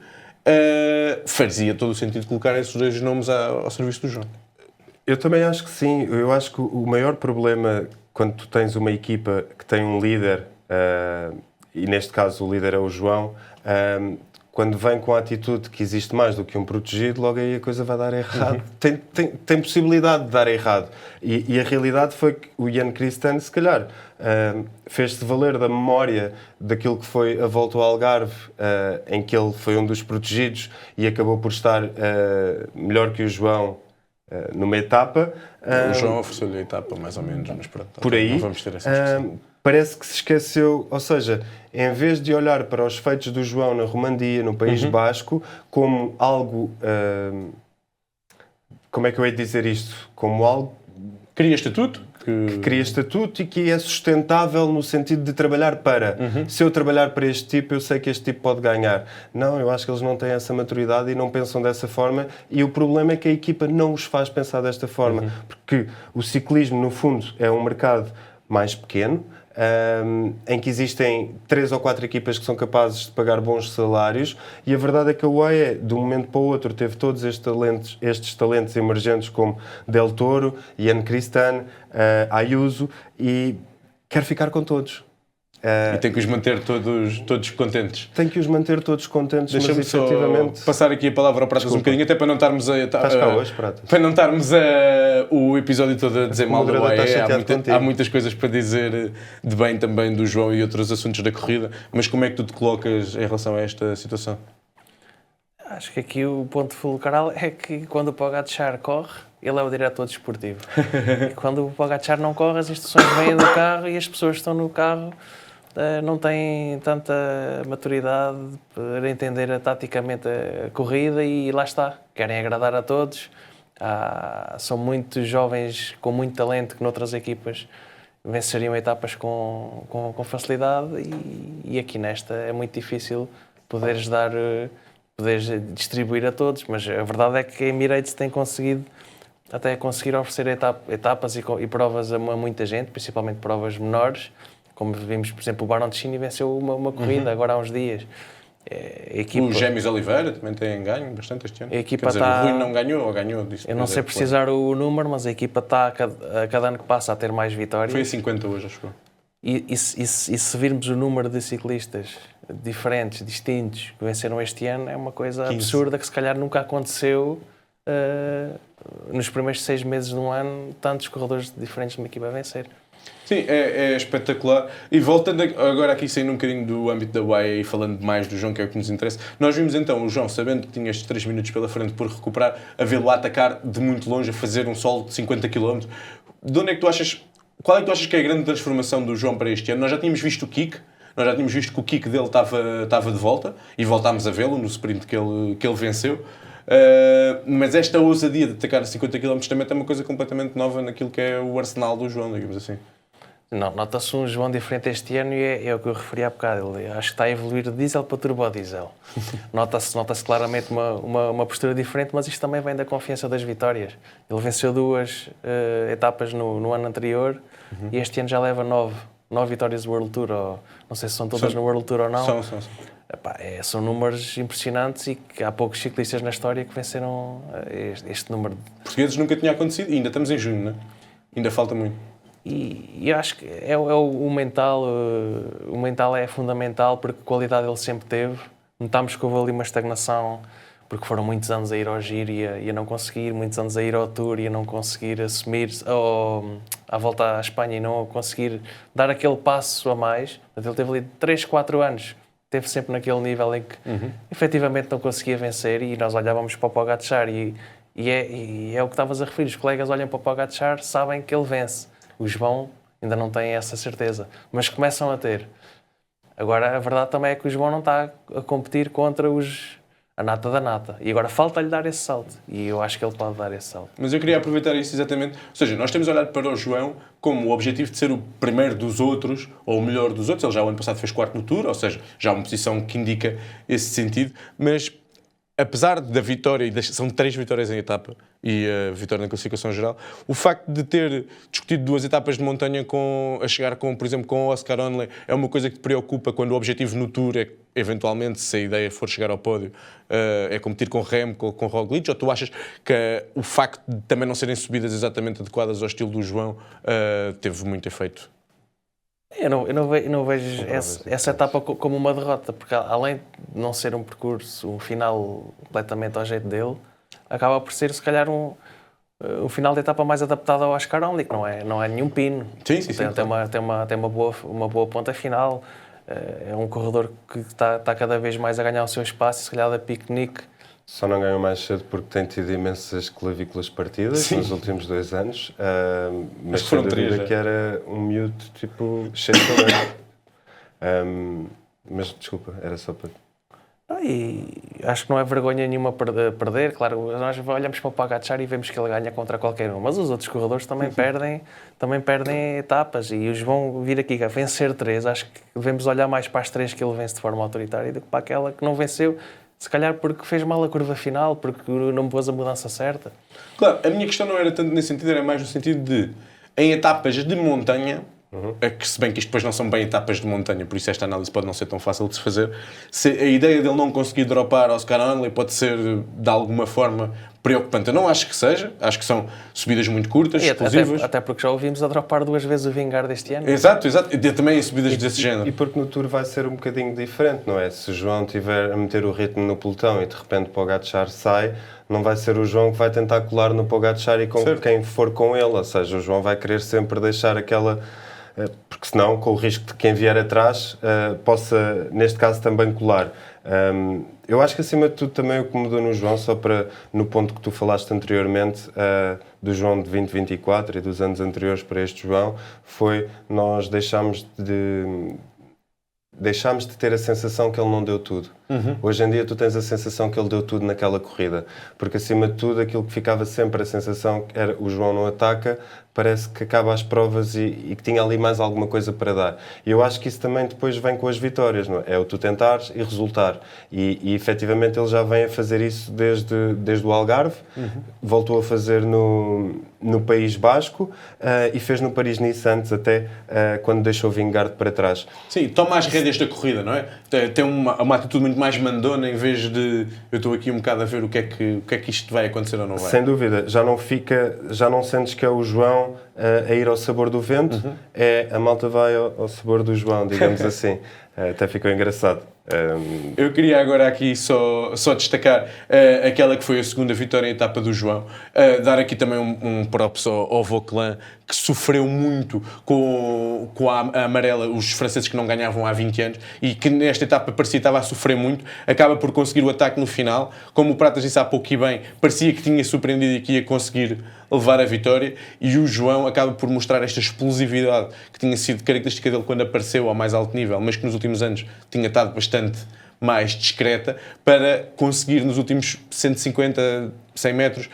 fazia todo o sentido colocar esses dois nomes ao serviço do João. Eu também acho que sim. Eu acho que o maior problema quando tu tens uma equipa que tem um líder, e neste caso o líder é o João, quando vem com a atitude que existe mais do que um protegido, logo aí a coisa vai dar errado. Tem possibilidade de dar errado. E a realidade foi que o Ian Christian, se calhar, fez-se valer da memória daquilo que foi a volta ao Algarve, em que ele foi um dos protegidos e acabou por estar melhor que o João numa etapa. O João ofereceu-lhe a etapa, mais ou menos, mas pronto. Por aí. Não vamos ter essa discussão. Parece que se esqueceu, ou seja, em vez de olhar para os feitos do João na Romandia, no País Basco, como algo... como é que eu hei de dizer isto? Como algo... Cria estatuto? Que cria estatuto e que é sustentável no sentido de trabalhar para. Se eu trabalhar para este tipo, eu sei que este tipo pode ganhar. Não, eu acho que eles não têm essa maturidade e não pensam dessa forma, e o problema é que a equipa não os faz pensar desta forma, porque o ciclismo, no fundo, é um mercado mais pequeno, em que existem 3 ou 4 equipas que são capazes de pagar bons salários, e a verdade é que a UAE, de um momento para o outro, teve todos estes talentos emergentes como Del Toro, Ian Christian, Ayuso, e quer ficar com todos. E tem que os manter todos contentes. Tem que os manter todos contentes, Deixa-me mas efetivamente... só passar aqui a palavra ao Pratas um bocadinho, até para não estarmos Estás cá hoje, Pratas? Para não estarmos o episódio todo a dizer mal da UAE. Há muitas coisas para dizer de bem também do João e outros assuntos da corrida, mas como é que tu te colocas em relação a esta situação? Acho que aqui o ponto fulcral é que quando o Pogačar corre, ele é o diretor desportivo. E quando o Pogačar não corre, as instruções vêm do carro e as pessoas que estão no carro não têm tanta maturidade para entender taticamente a corrida e lá está, querem agradar a todos. São muitos jovens com muito talento que noutras equipas venceriam etapas com facilidade e aqui nesta é muito difícil poderes distribuir a todos, mas a verdade é que a Emirates tem conseguido até conseguir oferecer etapas e provas a muita gente, principalmente provas menores, como vimos, por exemplo, o Barão de Chini venceu uma corrida agora há uns dias. Os Gêmeos Oliveira também têm ganho bastante este ano. A equipa o Rui não ganhou ou ganhou? Eu não sei precisar o número, mas a equipa está a cada ano que passa a ter mais vitórias. Foi a 50 hoje, acho que foi. E se virmos o número de ciclistas diferentes, distintos, que venceram este ano, é uma coisa 15. absurda que se calhar nunca aconteceu nos primeiros 6 meses de um ano, tantos corredores diferentes numa equipa a vencer. Sim, é espetacular. E voltando agora aqui, saindo um bocadinho do âmbito da UAE e falando mais do João, que é o que nos interessa, nós vimos então o João, sabendo que tinha estes 3 minutos pela frente por recuperar, a vê-lo a atacar de muito longe, a fazer um solo de 50 km. De onde é que tu achas, qual é que tu achas que é a grande transformação do João para este ano? Nós já tínhamos visto o kick, nós já tínhamos visto que o kick dele estava de volta e voltámos a vê-lo no sprint que ele venceu. Mas esta ousadia de atacar a 50 km também é uma coisa completamente nova naquilo que é o arsenal do João, digamos assim. Não, nota-se um João diferente este ano e é o que eu referi há bocado. Ele acho que está a evoluir de diesel para turbodiesel. Nota-se claramente uma postura diferente, mas isto também vem da confiança das vitórias. Ele venceu 2 etapas no ano anterior e este ano já leva 9 vitórias do World Tour. Não sei se são todas no World Tour ou não. São. São números impressionantes e que há poucos ciclistas na história que venceram este número. Portugueses nunca tinha acontecido e ainda estamos em junho, não é? Ainda falta muito. E eu acho que o mental. O mental é fundamental porque a qualidade ele sempre teve. Notámos que houve ali uma estagnação porque foram muitos anos a ir ao Giro e a não conseguir, muitos anos a ir ao Tour e a não conseguir assumir à volta à Espanha e não conseguir dar aquele passo a mais. Ele teve ali 3, 4 anos, esteve sempre naquele nível em que efetivamente não conseguia vencer e nós olhávamos para o Pogačar e é o que estavas a referir, os colegas olham para o Pogačar, sabem que ele vence. O João ainda não tem essa certeza, mas começam a ter. Agora, a verdade também é que o João não está a competir contra a nata da nata. E agora falta-lhe dar esse salto. E eu acho que ele pode dar esse salto. Mas eu queria aproveitar isso exatamente. Ou seja, nós temos olhado para o João como o objetivo de ser o primeiro dos outros, ou o melhor dos outros. Ele já o ano passado fez 4º no Tour, ou seja, já uma posição que indica esse sentido. Mas, apesar da vitória, são 3 vitórias em etapa, e a vitória na classificação geral, o facto de ter discutido 2 etapas de montanha a chegar, por exemplo, com o Oscar Onley, é uma coisa que te preocupa quando o objetivo no Tour é, eventualmente, se a ideia for chegar ao pódio, é competir com Remco, com Roglic, ou tu achas que o facto de também não serem subidas exatamente adequadas ao estilo do João teve muito efeito? Eu não vejo essa etapa como uma derrota, porque além de não ser um percurso, um final completamente ao jeito dele, acaba por ser, se calhar, um final de etapa mais adaptado ao Oscar Onley, que não é nenhum pino. Sim. Tem uma boa ponta final. É um corredor que está cada vez mais a ganhar o seu espaço, e se calhar da piquenique. Só não ganhou mais cedo porque tem tido imensas clavículas partidas nos últimos 2 anos. Mas sem dúvida que era um miúdo tipo cheio de talento. Mas desculpa, era só para... E acho que não é vergonha nenhuma perder. Claro, nós olhamos para o Pogačar e vemos que ele ganha contra qualquer um, mas os outros corredores também perdem etapas e os vão vir aqui a vencer 3. Acho que devemos olhar mais para as 3 que ele vence de forma autoritária do que para aquela que não venceu, se calhar porque fez mal a curva final, porque não pôs a mudança certa. Claro, a minha questão não era tanto nesse sentido, era mais no sentido de, em etapas de montanha, que se bem que isto depois não são bem etapas de montanha, por isso esta análise pode não ser tão fácil de se fazer, se a ideia dele não conseguir dropar Oscar Onley pode ser, de alguma forma, preocupante. Eu não acho que seja, acho que são subidas muito curtas, explosivas. Até porque já ouvimos a dropar 2 vezes o Vingar deste ano. Exato, e também em subidas desse género. E porque no Tour vai ser um bocadinho diferente, não é? Se o João estiver a meter o ritmo no pelotão e de repente o Pogačar sai, não vai ser o João que vai tentar colar no Pogačar e com quem for com ele, ou seja, o João vai querer sempre deixar aquela... Porque senão, com o risco de quem vier atrás, possa, neste caso, também colar. Eu acho que, acima de tudo, também o que mudou no João, só para, no ponto que tu falaste anteriormente, do João de 2024 e dos anos anteriores para este João, foi nós deixámos de deixámos de ter a sensação que ele não deu tudo. Hoje em dia tu tens a sensação que ele deu tudo naquela corrida, porque acima de tudo aquilo que ficava sempre a sensação era o João não ataca, parece que acaba as provas e que tinha ali mais alguma coisa para dar. E eu acho que isso também depois vem com as vitórias, não é? É o tu tentares e resultar. E efetivamente ele já vem a fazer isso desde o Algarve, voltou a fazer no País Basco e fez no Paris-Nice antes até, quando deixou o Vingegaard para trás. Sim, toma as rédeas da corrida, não é? Tem uma atitude muito mais mandona em vez de eu estou aqui um bocado a ver o que é que isto vai acontecer ou não vai. Sem dúvida, já não sentes que é o João a ir ao sabor do vento, é a malta vai ao sabor do João, digamos assim. Até ficou engraçado. Eu queria agora aqui só destacar aquela que foi a segunda vitória em etapa do João. Dar aqui também um props ao Vauquelin, que sofreu muito com a amarela, os franceses que não ganhavam há 20 anos, e que nesta etapa parecia que estava a sofrer muito. Acaba por conseguir o ataque no final. Como o Pratas disse há pouco e bem, parecia que tinha surpreendido e que ia conseguir levar a vitória, e o João acaba por mostrar esta explosividade que tinha sido característica dele quando apareceu ao mais alto nível, mas que nos últimos anos tinha estado bastante mais discreta, para conseguir nos últimos 150, 100 metros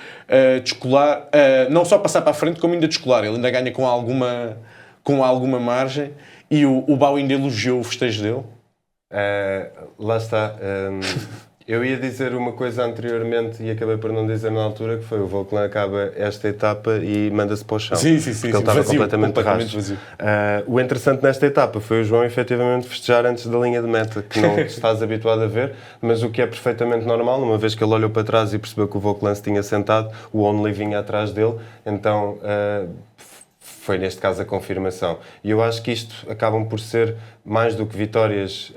descolar, não só passar para a frente, como ainda descolar. Ele ainda ganha com alguma margem, e o Bau ainda elogiou o festejo dele. Lá está. Eu ia dizer uma coisa anteriormente e acabei por não dizer na altura, que foi o Vauquelin acaba esta etapa e manda-se para o chão. Sim, porque ele estava completamente vazio. O interessante nesta etapa foi o João efetivamente festejar antes da linha de meta, que não estás habituado a ver, mas o que é perfeitamente normal, uma vez que ele olhou para trás e percebeu que o Vauquelin se tinha sentado, o Only vinha atrás dele, então foi neste caso a confirmação. E eu acho que isto acabam por ser mais do que vitórias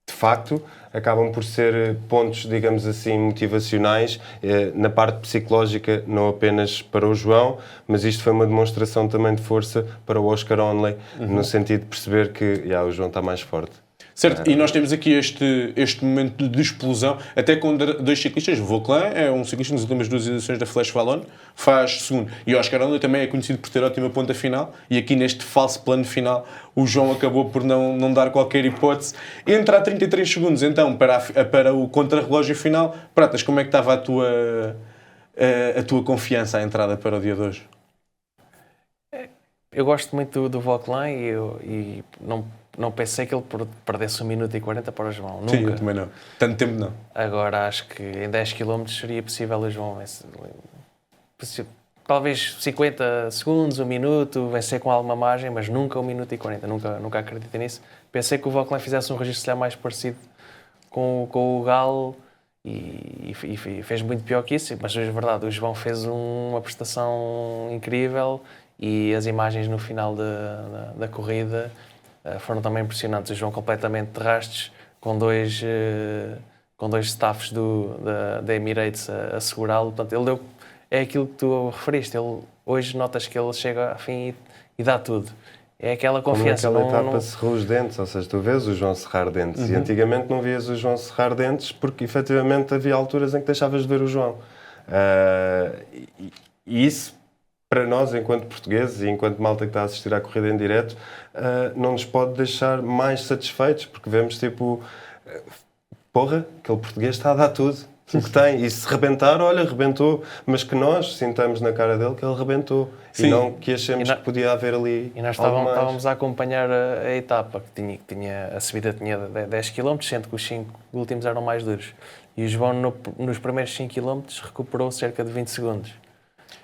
de facto, acabam por ser pontos, digamos assim, motivacionais na parte psicológica, não apenas para o João, mas isto foi uma demonstração também de força para o Oscar Onley, no sentido de perceber que o João está mais forte. Certo, e nós temos aqui este momento de explosão, até com dois ciclistas. O Vauquelin é um ciclista nas últimas duas edições da Flash Wallonne, faz segundo. E o Oscar Onley também é conhecido por ter ótima ponta final, e aqui neste falso plano final o João acabou por não dar qualquer hipótese. Entra a 33 segundos então para o contrarrelógio final. Pratas, como é que estava a tua confiança à entrada para o dia de hoje? Eu gosto muito do Vauquelin e não pensei que ele perdesse 1 minuto e 40 para o João. Nunca. Sim, eu também não. Tanto tempo não. Agora acho que em 10 km seria possível o João talvez 50 segundos, 1 minuto, vencer com alguma margem, mas nunca 1 minuto e 40. Nunca acreditei nisso. Pensei que o Vauquelin fizesse um registro mais parecido com o Galo e fez muito pior que isso. Mas, é verdade, o João fez uma prestação incrível e as imagens no final da corrida foram também impressionantes. O João completamente de rastos, com dois staffs da Emirates a segurá-lo. Portanto, ele é aquilo que tu referiste. Hoje notas que ele chega ao fim e dá tudo. É aquela confiança. Como naquela etapa cerrou os dentes, ou seja, tu vês o João cerrar dentes. E antigamente não vias o João cerrar dentes porque efetivamente havia alturas em que deixavas de ver o João. E isso, para nós, enquanto portugueses e enquanto malta que está a assistir à corrida em direto, não nos pode deixar mais satisfeitos, porque vemos tipo, aquele português está a dar tudo o que tem, e se rebentar, olha, rebentou, mas que nós sintamos na cara dele que ele rebentou. Sim. E não que achemos que podia haver ali. E nós estávamos a acompanhar a etapa, a subida tinha 10 km, sendo que os 5 últimos eram mais duros. E o João, nos primeiros 5 km, recuperou cerca de 20 segundos.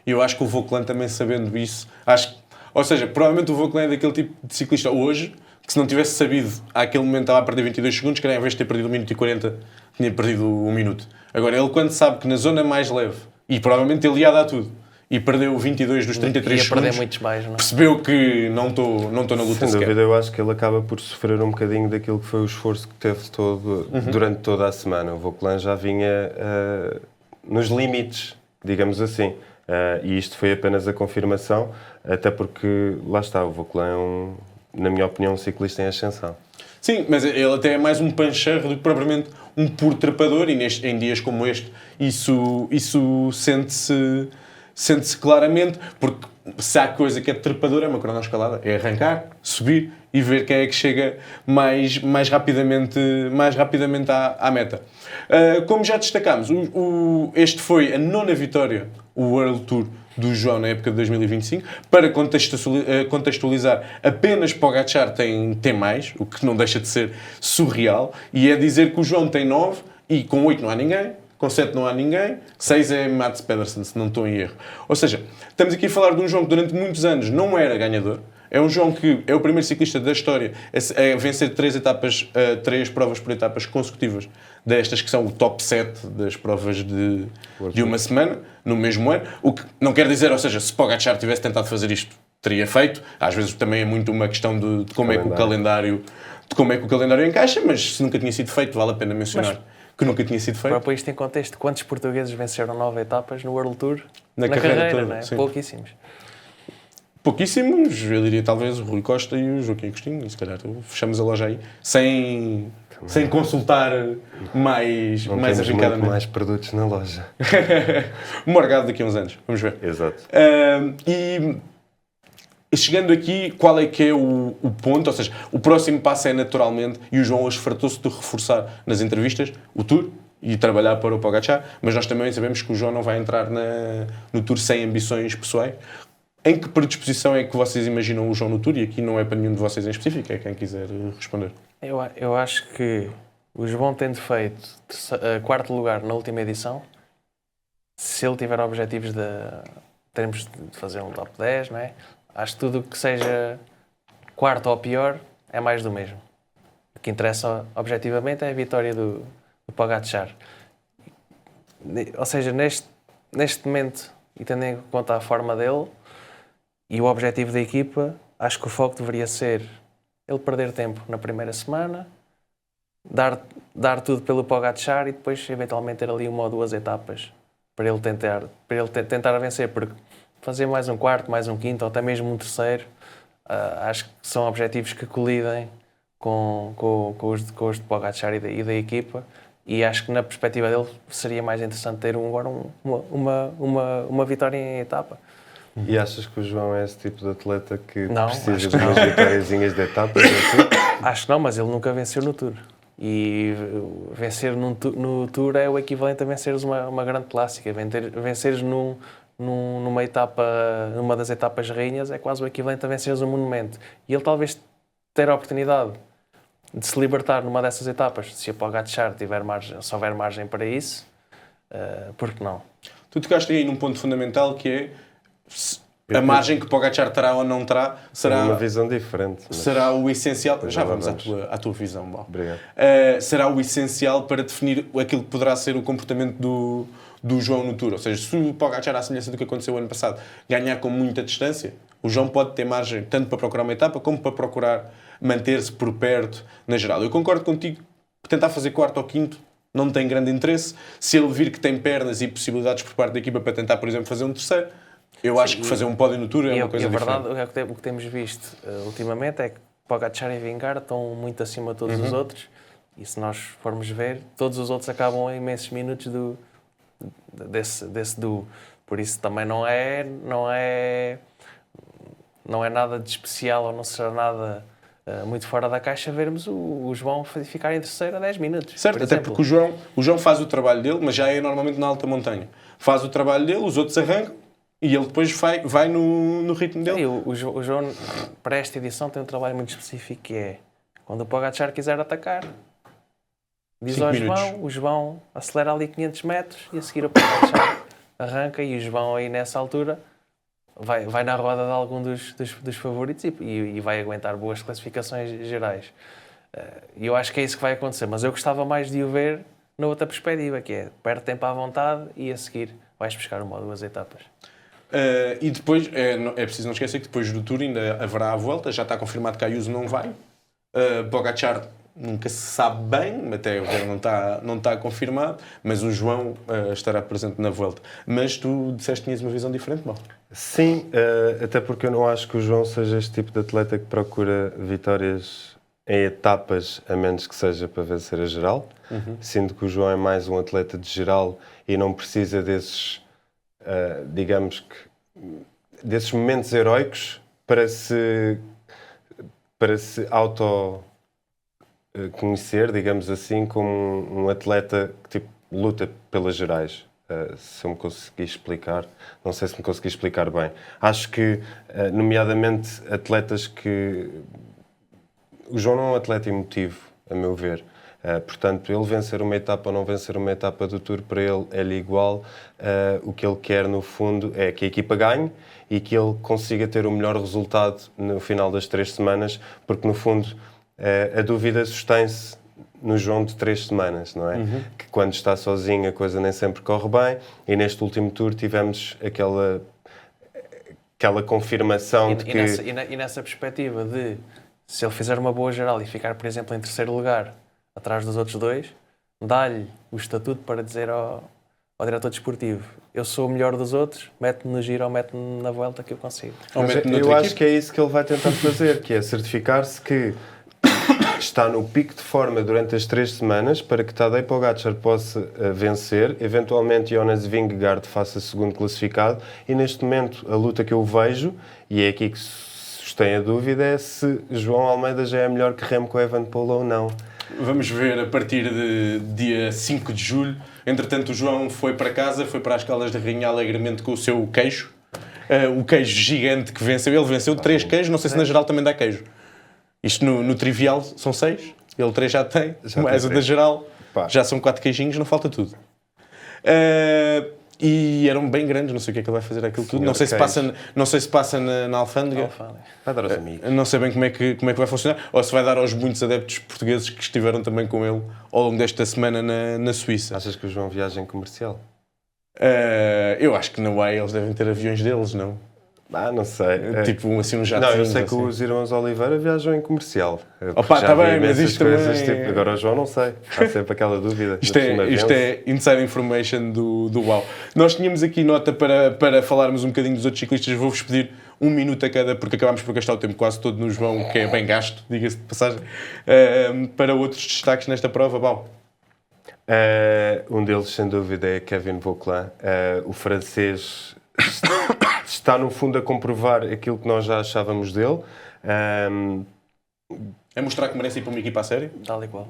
E eu acho que o Vauquelin também, sabendo isso, ou seja, provavelmente o Vauquelin é daquele tipo de ciclista hoje, que se não tivesse sabido, àquele momento estava a perder 22 segundos, que em vez de ter perdido 1 minuto e 40, tinha perdido 1 minuto. Agora, ele quando sabe que na zona mais leve, e provavelmente ele ia dar tudo, e perdeu 22 dos 33 segundos, perder muitos mais, não é? Percebeu que não estou na luta sequer. Sem dúvida, eu acho que ele acaba por sofrer um bocadinho daquilo que foi o esforço que teve durante toda a semana. O Vauquelin já vinha nos limites, digamos assim. E isto foi apenas a confirmação, até porque, lá está, o Vauquelin na minha opinião, um ciclista em ascensão. Sim, mas ele até é mais um pancheiro do que propriamente um puro trepador, e em dias como este isso sente-se claramente, porque se há coisa que é trepador é uma cronoescalada, é arrancar, subir e ver quem é que chega mais rapidamente à meta. Como já destacámos, este foi a 9ª vitória, o World Tour do João na época de 2025. Para contextualizar, apenas Pogačar tem mais, o que não deixa de ser surreal, e é dizer que o João tem 9 e com 8 não há ninguém, com 7 não há ninguém, 6 é Mats Pedersen, se não estou em erro. Ou seja, estamos aqui a falar de um João que durante muitos anos não era ganhador. É um João que é o primeiro ciclista da história a vencer 3 provas por etapas consecutivas, destas que são o top 7 das provas de uma semana, no mesmo ano. O que não quer dizer, ou seja, se Pogačar tivesse tentado fazer isto, teria feito. Às vezes também é muito uma questão de como é que o calendário encaixa, mas se nunca tinha sido feito, vale a pena mencionar que nunca tinha sido feito. Para pôr isto em contexto, quantos portugueses venceram 9 etapas no World Tour? Na carreira toda, não é? sim. Pouquíssimos. Pouquíssimos, eu diria talvez o Rui Costa e o Joaquim Agostinho, e se calhar fechamos a loja aí, sem consultar mais temos afincadamente. muito mais produtos na loja. O Morgado daqui a uns anos, vamos ver. Exato. E chegando aqui, qual é que é o ponto? Ou seja, o próximo passo é naturalmente, e o João hoje fartou-se de reforçar nas entrevistas, o Tour e trabalhar para o Pogačar, mas nós também sabemos que o João não vai entrar no Tour sem ambições pessoais. Em que predisposição é que vocês imaginam o João no Tour? E aqui não é para nenhum de vocês em específico, é quem quiser responder. Eu acho que o João tendo feito 4º lugar na última edição, se ele tiver objetivos termos de fazer um top 10, não é? Acho que tudo o que seja 4º ou pior é mais do mesmo. O que interessa objetivamente é a vitória do Pogačar. Ou seja, neste momento, e tendo em conta a forma dele e o objetivo da equipa, acho que o foco deveria ser ele perder tempo na primeira semana, dar tudo pelo Pogačar e depois eventualmente ter ali 1 ou 2 etapas para ele tentar vencer, porque fazer mais um 4º, mais um 5º ou até mesmo um 3º, acho que são objetivos que colidem com os de Pogačar e da equipa, e acho que na perspectiva dele seria mais interessante ter agora uma vitória em etapa. E achas que o João é esse tipo de atleta que Não, precisa acho de que umas não. vitóriazinhas de etapas? Acho que não, mas ele nunca venceu no Tour. E vencer no Tour é o equivalente a venceres uma grande clássica. Venceres numa das etapas rainhas é quase o equivalente a venceres um monumento. E ele talvez ter a oportunidade de se libertar numa dessas etapas, se a Pogačar se houver margem para isso, por que não? Tu tocaste aí num ponto fundamental que é a margem que Pogačar terá ou não terá será uma visão diferente. Será o essencial. Já vamos à tua visão, Bal. Obrigado. Será o essencial para definir aquilo que poderá ser o comportamento do João no Tour. Ou seja, se o Pogačar, à semelhança do que aconteceu o ano passado, ganhar com muita distância, o João pode ter margem tanto para procurar uma etapa como para procurar manter-se por perto na geral. Eu concordo contigo que tentar fazer 4º ou 5º não tem grande interesse. Se ele vir que tem pernas e possibilidades por parte da equipa para tentar, por exemplo, fazer um 3º, eu acho que fazer um pódio no Tour é uma coisa diferente. E a verdade, o que temos visto ultimamente é que Pogačar e Vingegaard estão muito acima de todos os outros, e se nós formos ver, todos os outros acabam a imensos minutos desse duo. Por isso também não é nada de especial, ou não será nada muito fora da caixa vermos o João ficar em 3º a 10 minutos. Certo, até porque o João faz o trabalho dele, mas já é normalmente na alta montanha. Faz o trabalho dele, os outros arrancam e ele depois vai no ritmo dele. Sim, o João, para esta edição, tem um trabalho muito específico que é quando o Pogačar quiser atacar, diz ao João, o João acelera ali 500 metros e a seguir o Pogačar arranca, e o João aí nessa altura vai na roda de algum dos favoritos e vai aguentar boas classificações gerais. E eu acho que é isso que vai acontecer, mas eu gostava mais de o ver na outra perspectiva, que é perde tempo à vontade e a seguir vais buscar 1 ou 2 etapas. E depois, é preciso não esquecer que depois do Tour ainda haverá a volta, já está confirmado que a Ayuso não vai. Pogačar nunca se sabe bem, até agora não está confirmado, mas o João estará presente na volta. Mas tu disseste que tinhas uma visão diferente, não? Sim, até porque eu não acho que o João seja este tipo de atleta que procura vitórias em etapas, a menos que seja para vencer a geral. Sendo que o João é mais um atleta de geral e não precisa desses, digamos que, desses momentos heroicos para se para se conhecer, digamos assim, como um atleta que tipo, luta pelas gerais. Se eu me conseguir explicar, não sei se me consegui explicar bem. Acho que, nomeadamente, atletas que... O João não é um atleta emotivo, a meu ver. Portanto, ele vencer uma etapa ou não vencer uma etapa do Tour, para ele é-lhe igual. O que ele quer, no fundo, é que a equipa ganhe e que ele consiga ter o melhor resultado no final das 3 semanas, porque, no fundo, a dúvida sustém-se no João de 3 semanas, não é? Que quando está sozinho a coisa nem sempre corre bem, e neste último Tour tivemos aquela confirmação de que... E nessa perspectiva de, se ele fizer uma boa geral e ficar, por exemplo, em 3º lugar, atrás dos outros 2, dá-lhe o estatuto para dizer ao diretor desportivo: eu sou o melhor dos outros, mete-me no giro ou mete-me na volta que eu consigo. Eu acho que é isso que ele vai tentar fazer, que é certificar-se que está no pico de forma durante as 3 semanas para que Tadej Pogačar possa vencer, eventualmente Jonas Vingegaard faça segundo classificado, e neste momento a luta que eu vejo, e é aqui que sustém a dúvida, é se João Almeida já é melhor que Remco Evenepoel ou não. Vamos ver a partir de dia 5 de julho. Entretanto, o João foi para casa, foi para as Caldas da Rainha alegremente com o seu queijo. O queijo gigante que venceu. Ele venceu 3 queijos, não sei se na geral também dá queijo. Isto no trivial são 6, ele 3 já tem, mais o da geral, já são 4 queijinhos, não falta tudo. E eram bem grandes, não sei o que é que ele vai fazer aquilo tudo. Não sei se passa na alfândega. Vai dar aos amigos. Não sei bem como é que vai funcionar, ou se vai dar aos muitos adeptos portugueses que estiveram também com ele ao longo desta semana na Suíça. Achas que o João viaja em comercial? Eu acho que não há, eles devem ter aviões deles, não? Não sei. Tipo assim, um jatinho. Não, eu sei que assim. os irmãos Oliveira viajam em comercial. Opa, está bem, mas isto coisas, também... tipo, agora o João não sei. Há sempre aquela dúvida. Isto é inside information do UAU. Nós tínhamos aqui nota para falarmos um bocadinho dos outros ciclistas. Vou-vos pedir 1 minuto a cada, porque acabámos por gastar o tempo quase todo no João, que é bem gasto, diga-se de passagem, para outros destaques nesta prova. Bom. Um deles, sem dúvida, é Kevin Vauquelin, o francês... Está, no fundo, a comprovar aquilo que nós já achávamos dele. É mostrar que merece ir para uma equipa a sério? Tal e qual.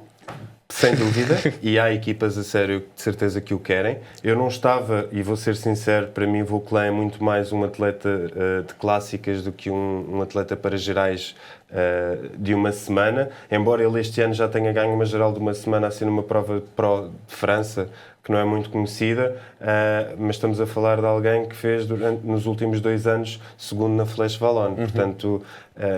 Sem dúvida. E há equipas a sério de certeza que o querem. Eu não estava, e vou ser sincero, para mim Vauquelin é muito mais um atleta de clássicas do que um atleta para gerais de uma semana. Embora ele este ano já tenha ganho uma geral de uma semana, assim numa prova de França, que não é muito conhecida, mas estamos a falar de alguém que fez nos últimos 2 anos segundo na Flèche Wallonne. Portanto,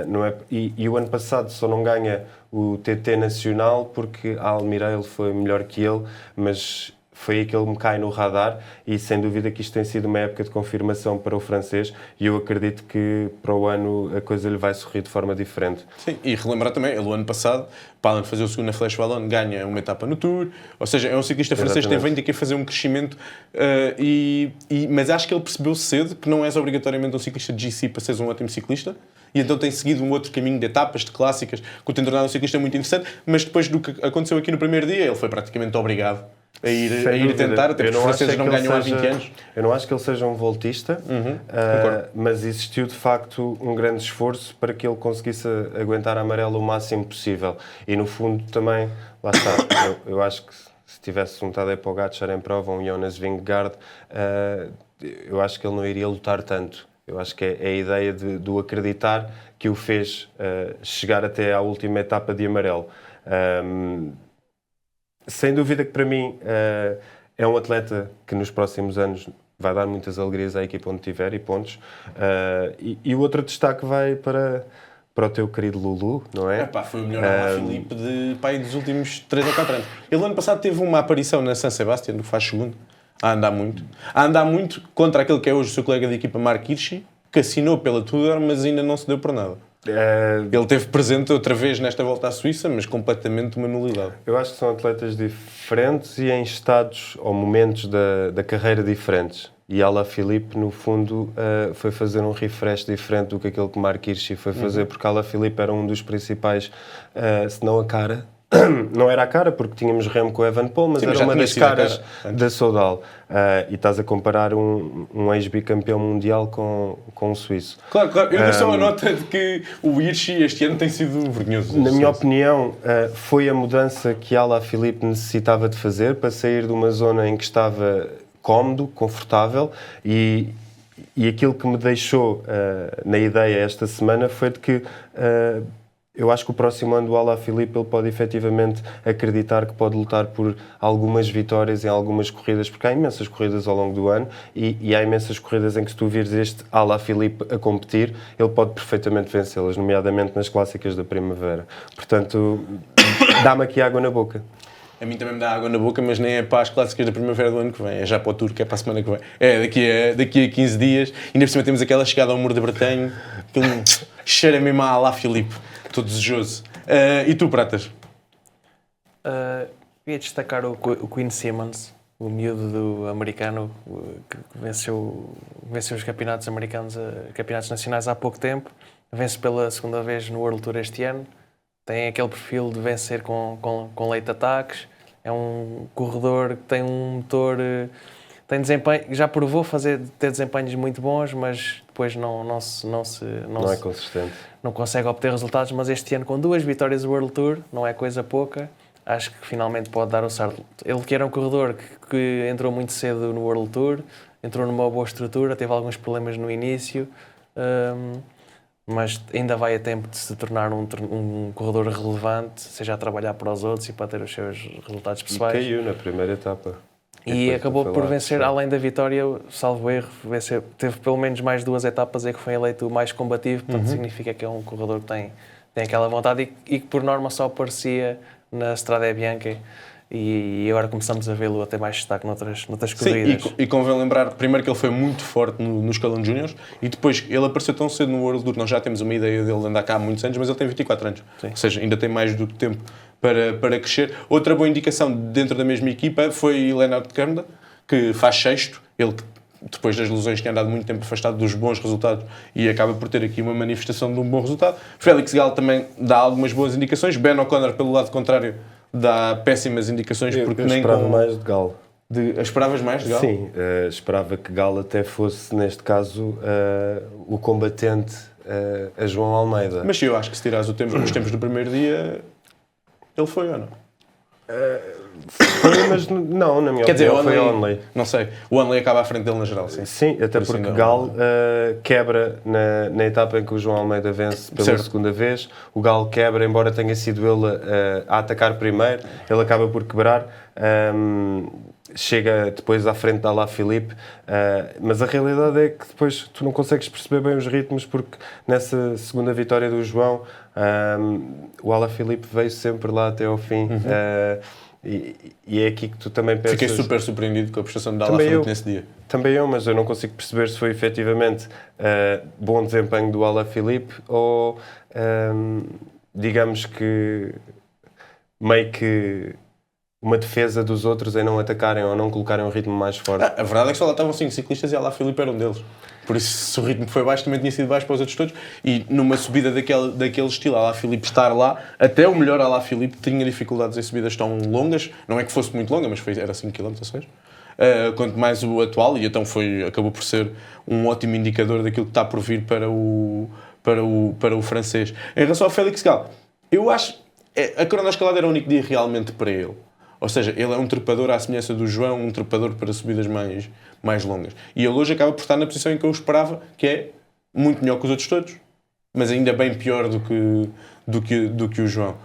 não é, e o ano passado só não ganha o TT Nacional porque a Almireille foi melhor que ele, mas foi aí que ele me cai no radar, e sem dúvida que isto tem sido uma época de confirmação para o francês, e eu acredito que para o ano a coisa lhe vai sorrir de forma diferente. Sim, e relembrar também, ele o ano passado, para além de fazer o segundo na Flèche Wallonne, ganha uma etapa no Tour, ou seja, é um ciclista francês que tem vindo aqui a fazer um crescimento, mas acho que ele percebeu cedo que não és obrigatoriamente um ciclista de GC para seres um ótimo ciclista, e então tem seguido um outro caminho de etapas, de clássicas, que o tem tornado um ciclista muito interessante, mas depois do que aconteceu aqui no primeiro dia, ele foi praticamente obrigado a ir tentar, até porque os franceses não ganham há 20 anos. Eu não acho que ele seja um voltista, mas existiu de facto um grande esforço para que ele conseguisse aguentar a amarela o máximo possível. E no fundo também, lá está, eu acho que se tivesse um Tadej Pogačar em prova, um Jonas Vingegaard, eu acho que ele não iria lutar tanto. Eu acho que é a ideia de o acreditar que o fez chegar até à última etapa de amarelo. Sem dúvida que para mim é um atleta que nos próximos anos vai dar muitas alegrias à equipa onde tiver e pontos. E o outro destaque vai para o teu querido Lulu, não é? Foi o melhor Alaphilippe dos últimos 3 ou 4 anos. Ele ano passado teve uma aparição na San Sebastián, no que faz segundo, a andar muito contra aquele que é hoje o seu colega de equipa, Mark Hirschi, que assinou pela Tudor, mas ainda não se deu por nada. Ele esteve presente outra vez nesta volta à Suíça, mas completamente uma nulidade. Eu acho que são atletas diferentes e em estados ou momentos da carreira diferentes. E Alaphilippe, no fundo, foi fazer um refresh diferente do que aquele que Mark Hirschi foi fazer, porque Alaphilippe era um dos principais, se não a cara, não era a cara, porque tínhamos remo com o Evan Paul, mas Sim, mas era já uma tinha das sido a caras cara da Soudal. E estás a comparar um ex-bicampeão mundial com um suíço. Claro, claro. Eu dei só a nota de que o Hirschi este ano tem sido vergonhoso. Na minha opinião, foi a mudança que Alaphilippe necessitava de fazer para sair de uma zona em que estava cómodo, confortável, e aquilo que me deixou na ideia esta semana foi de que eu acho que o próximo ano do Alaphilippe ele pode efetivamente acreditar que pode lutar por algumas vitórias em algumas corridas, porque há imensas corridas ao longo do ano e há imensas corridas em que se tu vires este Alaphilippe a competir, ele pode perfeitamente vencê-las, nomeadamente nas clássicas da primavera. Portanto, dá-me aqui água na boca. A mim também me dá água na boca, mas nem é para as clássicas da primavera do ano que vem. É já para o Tour, que é para a semana que vem. É daqui a 15 dias. E ainda por cima temos aquela chegada ao Muro de Bretanho. Aquilo cheira mesmo a Alaphilippe. Estou desejoso. E tu, Pratas? Ia destacar o Quinn Simmons, o miúdo do americano que venceu os campeonatos americanos, campeonatos nacionais há pouco tempo. Vence pela segunda vez no World Tour este ano. Tem aquele perfil de vencer com late ataques. É um corredor que tem um motor, tem desempenho, já provou ter desempenhos muito bons, mas depois não É consistente. Não consegue obter resultados. Mas este ano, com 2 vitórias do World Tour, não é coisa pouca. Acho que finalmente pode dar o salto. Ele que era um corredor que entrou muito cedo no World Tour, entrou numa boa estrutura, teve alguns problemas no início. Mas ainda vai a tempo de se tornar um corredor relevante, seja a trabalhar para os outros e para ter os seus resultados pessoais. E caiu na primeira etapa. E acabou por vencer, além da vitória, salvo erro, teve pelo menos mais 2 etapas em que foi eleito o mais combativo, portanto significa que é um corredor que tem aquela vontade e que por norma só aparecia na Strade Bianche. E agora começamos a vê-lo a ter mais destaque noutras corridas. Sim, e convém lembrar, primeiro, que ele foi muito forte no escalão de júniores e depois ele apareceu tão cedo no World Tour. Nós já temos uma ideia dele de andar cá há muitos anos, mas ele tem 24 anos. Sim. Ou seja, ainda tem mais do que tempo para crescer. Outra boa indicação dentro da mesma equipa foi Lennart Kemna, que faz sexto. Ele depois das lesões tinha andado muito tempo afastado dos bons resultados e acaba por ter aqui uma manifestação de um bom resultado. Félix Gall também dá algumas boas indicações. Ben O'Connor, pelo lado contrário, dá péssimas indicações, porque eu nem esperava mais de Gall. Esperavas mais de Gall? Sim, esperava que Gall até fosse, neste caso, o combatente a João Almeida. Mas eu acho que se tirares os tempos do primeiro dia, ele foi ou não? Foi, mas não, na minha opinião, foi Onley. Não sei, o Onley acaba à frente dele na geral, sim. Sim, até porque Gall quebra na etapa em que o João Almeida vence pela segunda vez. O Gall quebra, embora tenha sido ele a atacar primeiro, ele acaba por quebrar. Chega depois à frente da Alaphilippe, mas a realidade é que depois tu não consegues perceber bem os ritmos, porque nessa segunda vitória do João, o Alaphilippe veio sempre lá até ao fim. E é aqui que tu também pensas... Fiquei super surpreendido com a prestação de Alaphilippe nesse dia. Também eu, mas eu não consigo perceber se foi efetivamente bom desempenho do Alaphilippe ou, digamos que, meio que uma defesa dos outros em não atacarem ou não colocarem um ritmo mais forte. A verdade é que só lá estavam 5 ciclistas e Alaphilippe era um deles. Por isso, se o ritmo foi baixo, também tinha sido baixo para os outros todos. E numa subida daquele estilo, Alaphilippe estar lá, até o melhor Alaphilippe tinha dificuldades em subidas tão longas. Não é que fosse muito longa, mas era 5 km ou 6. Quanto mais o atual, e então acabou por ser um ótimo indicador daquilo que está por vir para o francês. Em relação ao Félix Gall, eu acho que a cronoescalada era o único dia realmente para ele. Ou seja, ele é um trepador à semelhança do João, um trepador para subidas mais longas. E ele hoje acaba por estar na posição em que eu esperava, que é muito melhor que os outros todos, mas ainda bem pior do que o João.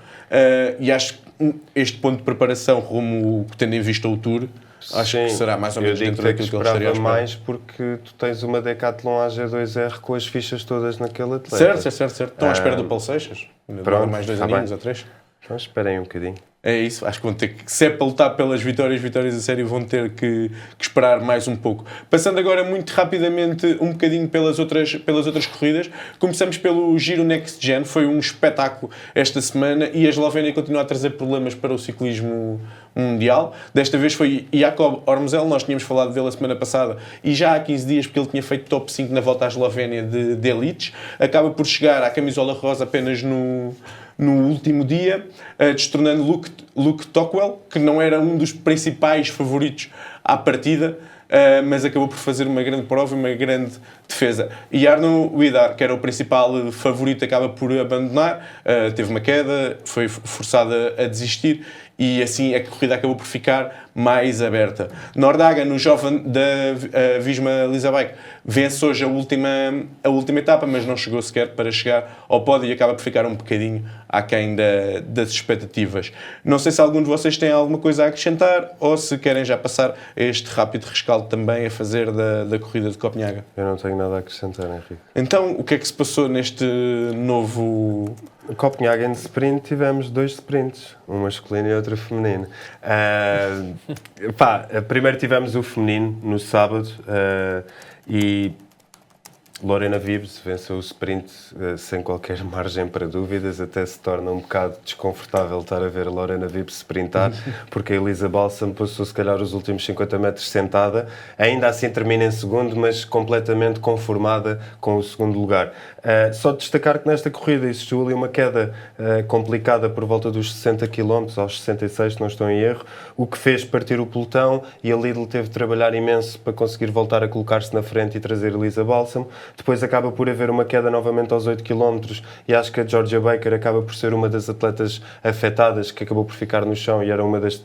E acho que este ponto de preparação, rumo tendo em vista o Tour, acho que será mais ou menos dentro daquilo que ele estaria a esperar. mais porque tu tens uma Decathlon AG2R com as fichas todas naquele atleta. Certo. Estão à espera do Paulo Seixas. Ainda mais 2 aninhos ou 3. Então esperem um bocadinho. É isso, acho que vão ter que, se é para lutar pelas vitórias a sério, vão ter que esperar mais um pouco. Passando agora muito rapidamente um bocadinho pelas outras corridas, começamos pelo Giro Next Gen, foi um espetáculo esta semana e a Eslovénia continua a trazer problemas para o ciclismo mundial. Desta vez foi Jakob Ormzel, nós tínhamos falado dele a semana passada e já há 15 dias, porque ele tinha feito top 5 na volta à Eslovénia de elites. Acaba por chegar à camisola rosa apenas no último dia, destornando Luke Tocqueville, que não era um dos principais favoritos à partida, mas acabou por fazer uma grande prova e uma grande defesa. E Arnaud Huidar, que era o principal favorito, acaba por abandonar, teve uma queda, foi forçada a desistir e assim a corrida acabou por ficar mais aberta. Nordagen, no jovem da Visma Leasabike, vence hoje a última etapa, mas não chegou sequer para chegar ao pódio e acaba por ficar um bocadinho aquém das expectativas. Não sei se algum de vocês tem alguma coisa a acrescentar ou se querem já passar a este rápido rescaldo também a fazer da corrida de Copenhaga. Eu não tenho nada a acrescentar, Henrique. Então, o que é que se passou neste novo... Copenhagen Sprint tivemos 2 sprints, um masculino e outro feminino. Primeiro tivemos o feminino no sábado e Lorena Wiebes venceu o sprint sem qualquer margem para dúvidas, até se torna um bocado desconfortável estar a ver a Lorena Wiebes sprintar, porque a Elisa Balsam passou se calhar os últimos 50 metros sentada, ainda assim termina em segundo, mas completamente conformada com o segundo lugar. Só destacar que nesta corrida existiu ali uma queda complicada por volta dos 60 km, aos 66, se não estou em erro, o que fez partir o pelotão e a Lidl teve de trabalhar imenso para conseguir voltar a colocar-se na frente e trazer a Elisa Balsam. Depois acaba por haver uma queda novamente aos 8 km e acho que a Georgia Baker acaba por ser uma das atletas afetadas, que acabou por ficar no chão e era uma das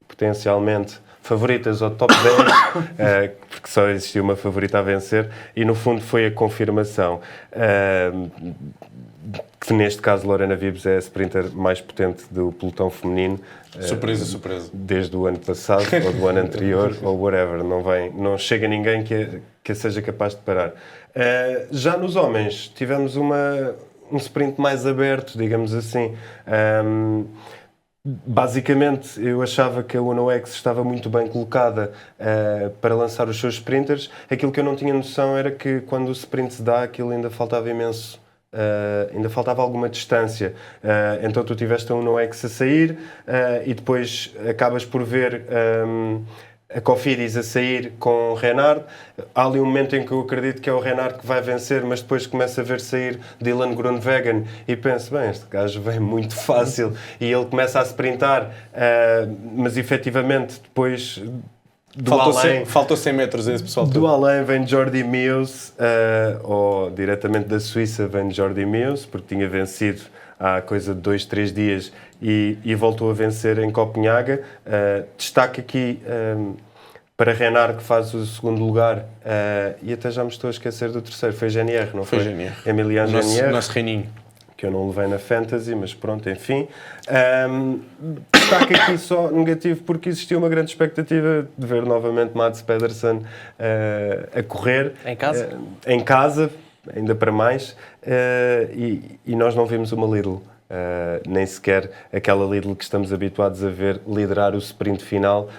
potencialmente favoritas ao top 10, porque só existia uma favorita a vencer e no fundo foi a confirmação que neste caso Lorena Wiebes é a sprinter mais potente do pelotão feminino. Surpresa. Desde o ano passado ou do ano anterior ou whatever, não chega ninguém que a seja capaz de parar. Já nos homens tivemos um sprint mais aberto, digamos assim. Basicamente, eu achava que a UNOX estava muito bem colocada para lançar os seus sprinters. Aquilo que eu não tinha noção era que quando o sprint se dá, aquilo ainda faltava imenso. Ainda faltava alguma distância. Então tu tiveste a UNOX a sair e depois acabas por ver a Cofidis a sair com o Renard. Há ali um momento em que eu acredito que é o Renard que vai vencer, mas depois começa a ver sair Dylan Groenewegen e penso, bem, este gajo vem muito fácil e ele começa a sprintar, mas efetivamente depois... Faltou 100 metros esse pessoal todo. Do além vem Jordi Meeus, ou diretamente da Suíça vem Jordi Meeus, porque tinha vencido há coisa de 2-3 dias e voltou a vencer em Copenhaga. Destaque aqui para Renard, que faz o segundo lugar, e até já me estou a esquecer do terceiro, foi GNR, não foi? Foi GNR. Emiliano GNR. Nosso reininho. Que eu não levei na Fantasy, mas pronto, enfim. Destaque aqui só negativo porque existia uma grande expectativa de ver novamente Mads Pedersen a correr. Em casa? Em casa, ainda para mais. E nós não vimos uma Lidl. Nem sequer aquela Lidl que estamos habituados a ver liderar o sprint final.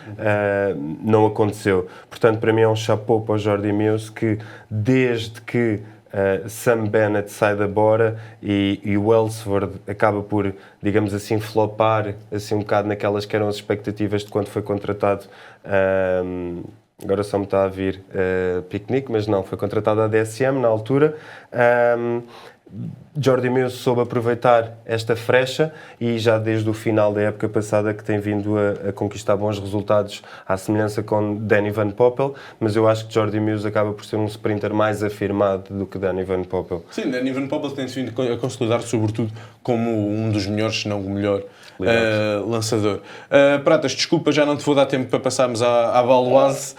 Não aconteceu. Portanto, para mim é um chapeau para o Jordi Meeus que, desde que Sam Bennett sai da bora e o Welsford acaba por, digamos assim, flopar assim um bocado naquelas que eram as expectativas de quando foi contratado. Agora só me está a vir Picnic, mas não, foi contratado à DSM na altura. Jordi Meeus soube aproveitar esta frecha e já desde o final da época passada que tem vindo a conquistar bons resultados à semelhança com Danny Van Poppel, mas eu acho que Jordi Meeus acaba por ser um sprinter mais afirmado do que Danny Van Poppel. Sim, Danny Van Poppel tem-se vindo a consolidar sobretudo como um dos melhores, se não o melhor lançador. Pratas, desculpa, já não te vou dar tempo para passarmos à Baloise.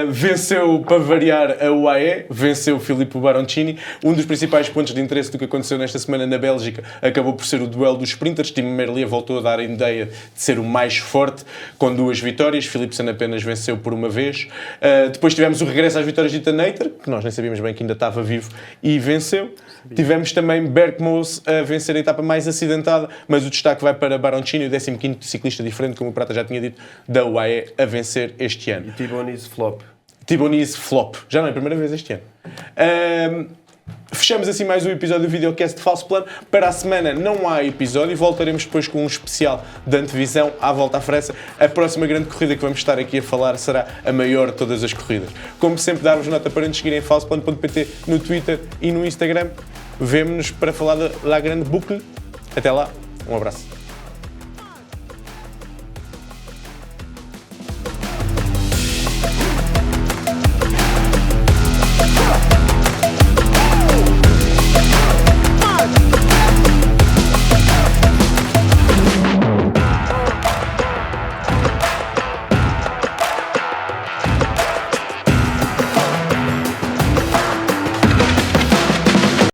Venceu, para variar, a UAE, venceu o Filippo Baroncini. Um dos principais pontos de interesse do que aconteceu nesta semana na Bélgica acabou por ser o duelo dos sprinters. Tim Merlier voltou a dar a ideia de ser o mais forte, com 2 vitórias. Philipsen apenas venceu por uma vez. Depois tivemos o regresso às vitórias de Itanator, que nós nem sabíamos bem que ainda estava vivo, e venceu. Tivemos também Berkmoos a vencer a etapa mais acidentada, mas o destaque vai para Baroncini, o 15º ciclista diferente, como o Prata já tinha dito, da UAE, a vencer este ano. E Thibaunis flop. Thibaunis flop. Já não é a primeira vez este ano. Fechamos assim mais um episódio do Videocast de Falso Plano. Para a semana não há episódio e voltaremos depois com um especial de antevisão à volta à França. A próxima grande corrida que vamos estar aqui a falar será a maior de todas as corridas. Como sempre, dar-vos nota para nos seguirem em falsoplano.pt no Twitter e no Instagram. Vemo-nos para falar da grande boucle. Até lá, um abraço.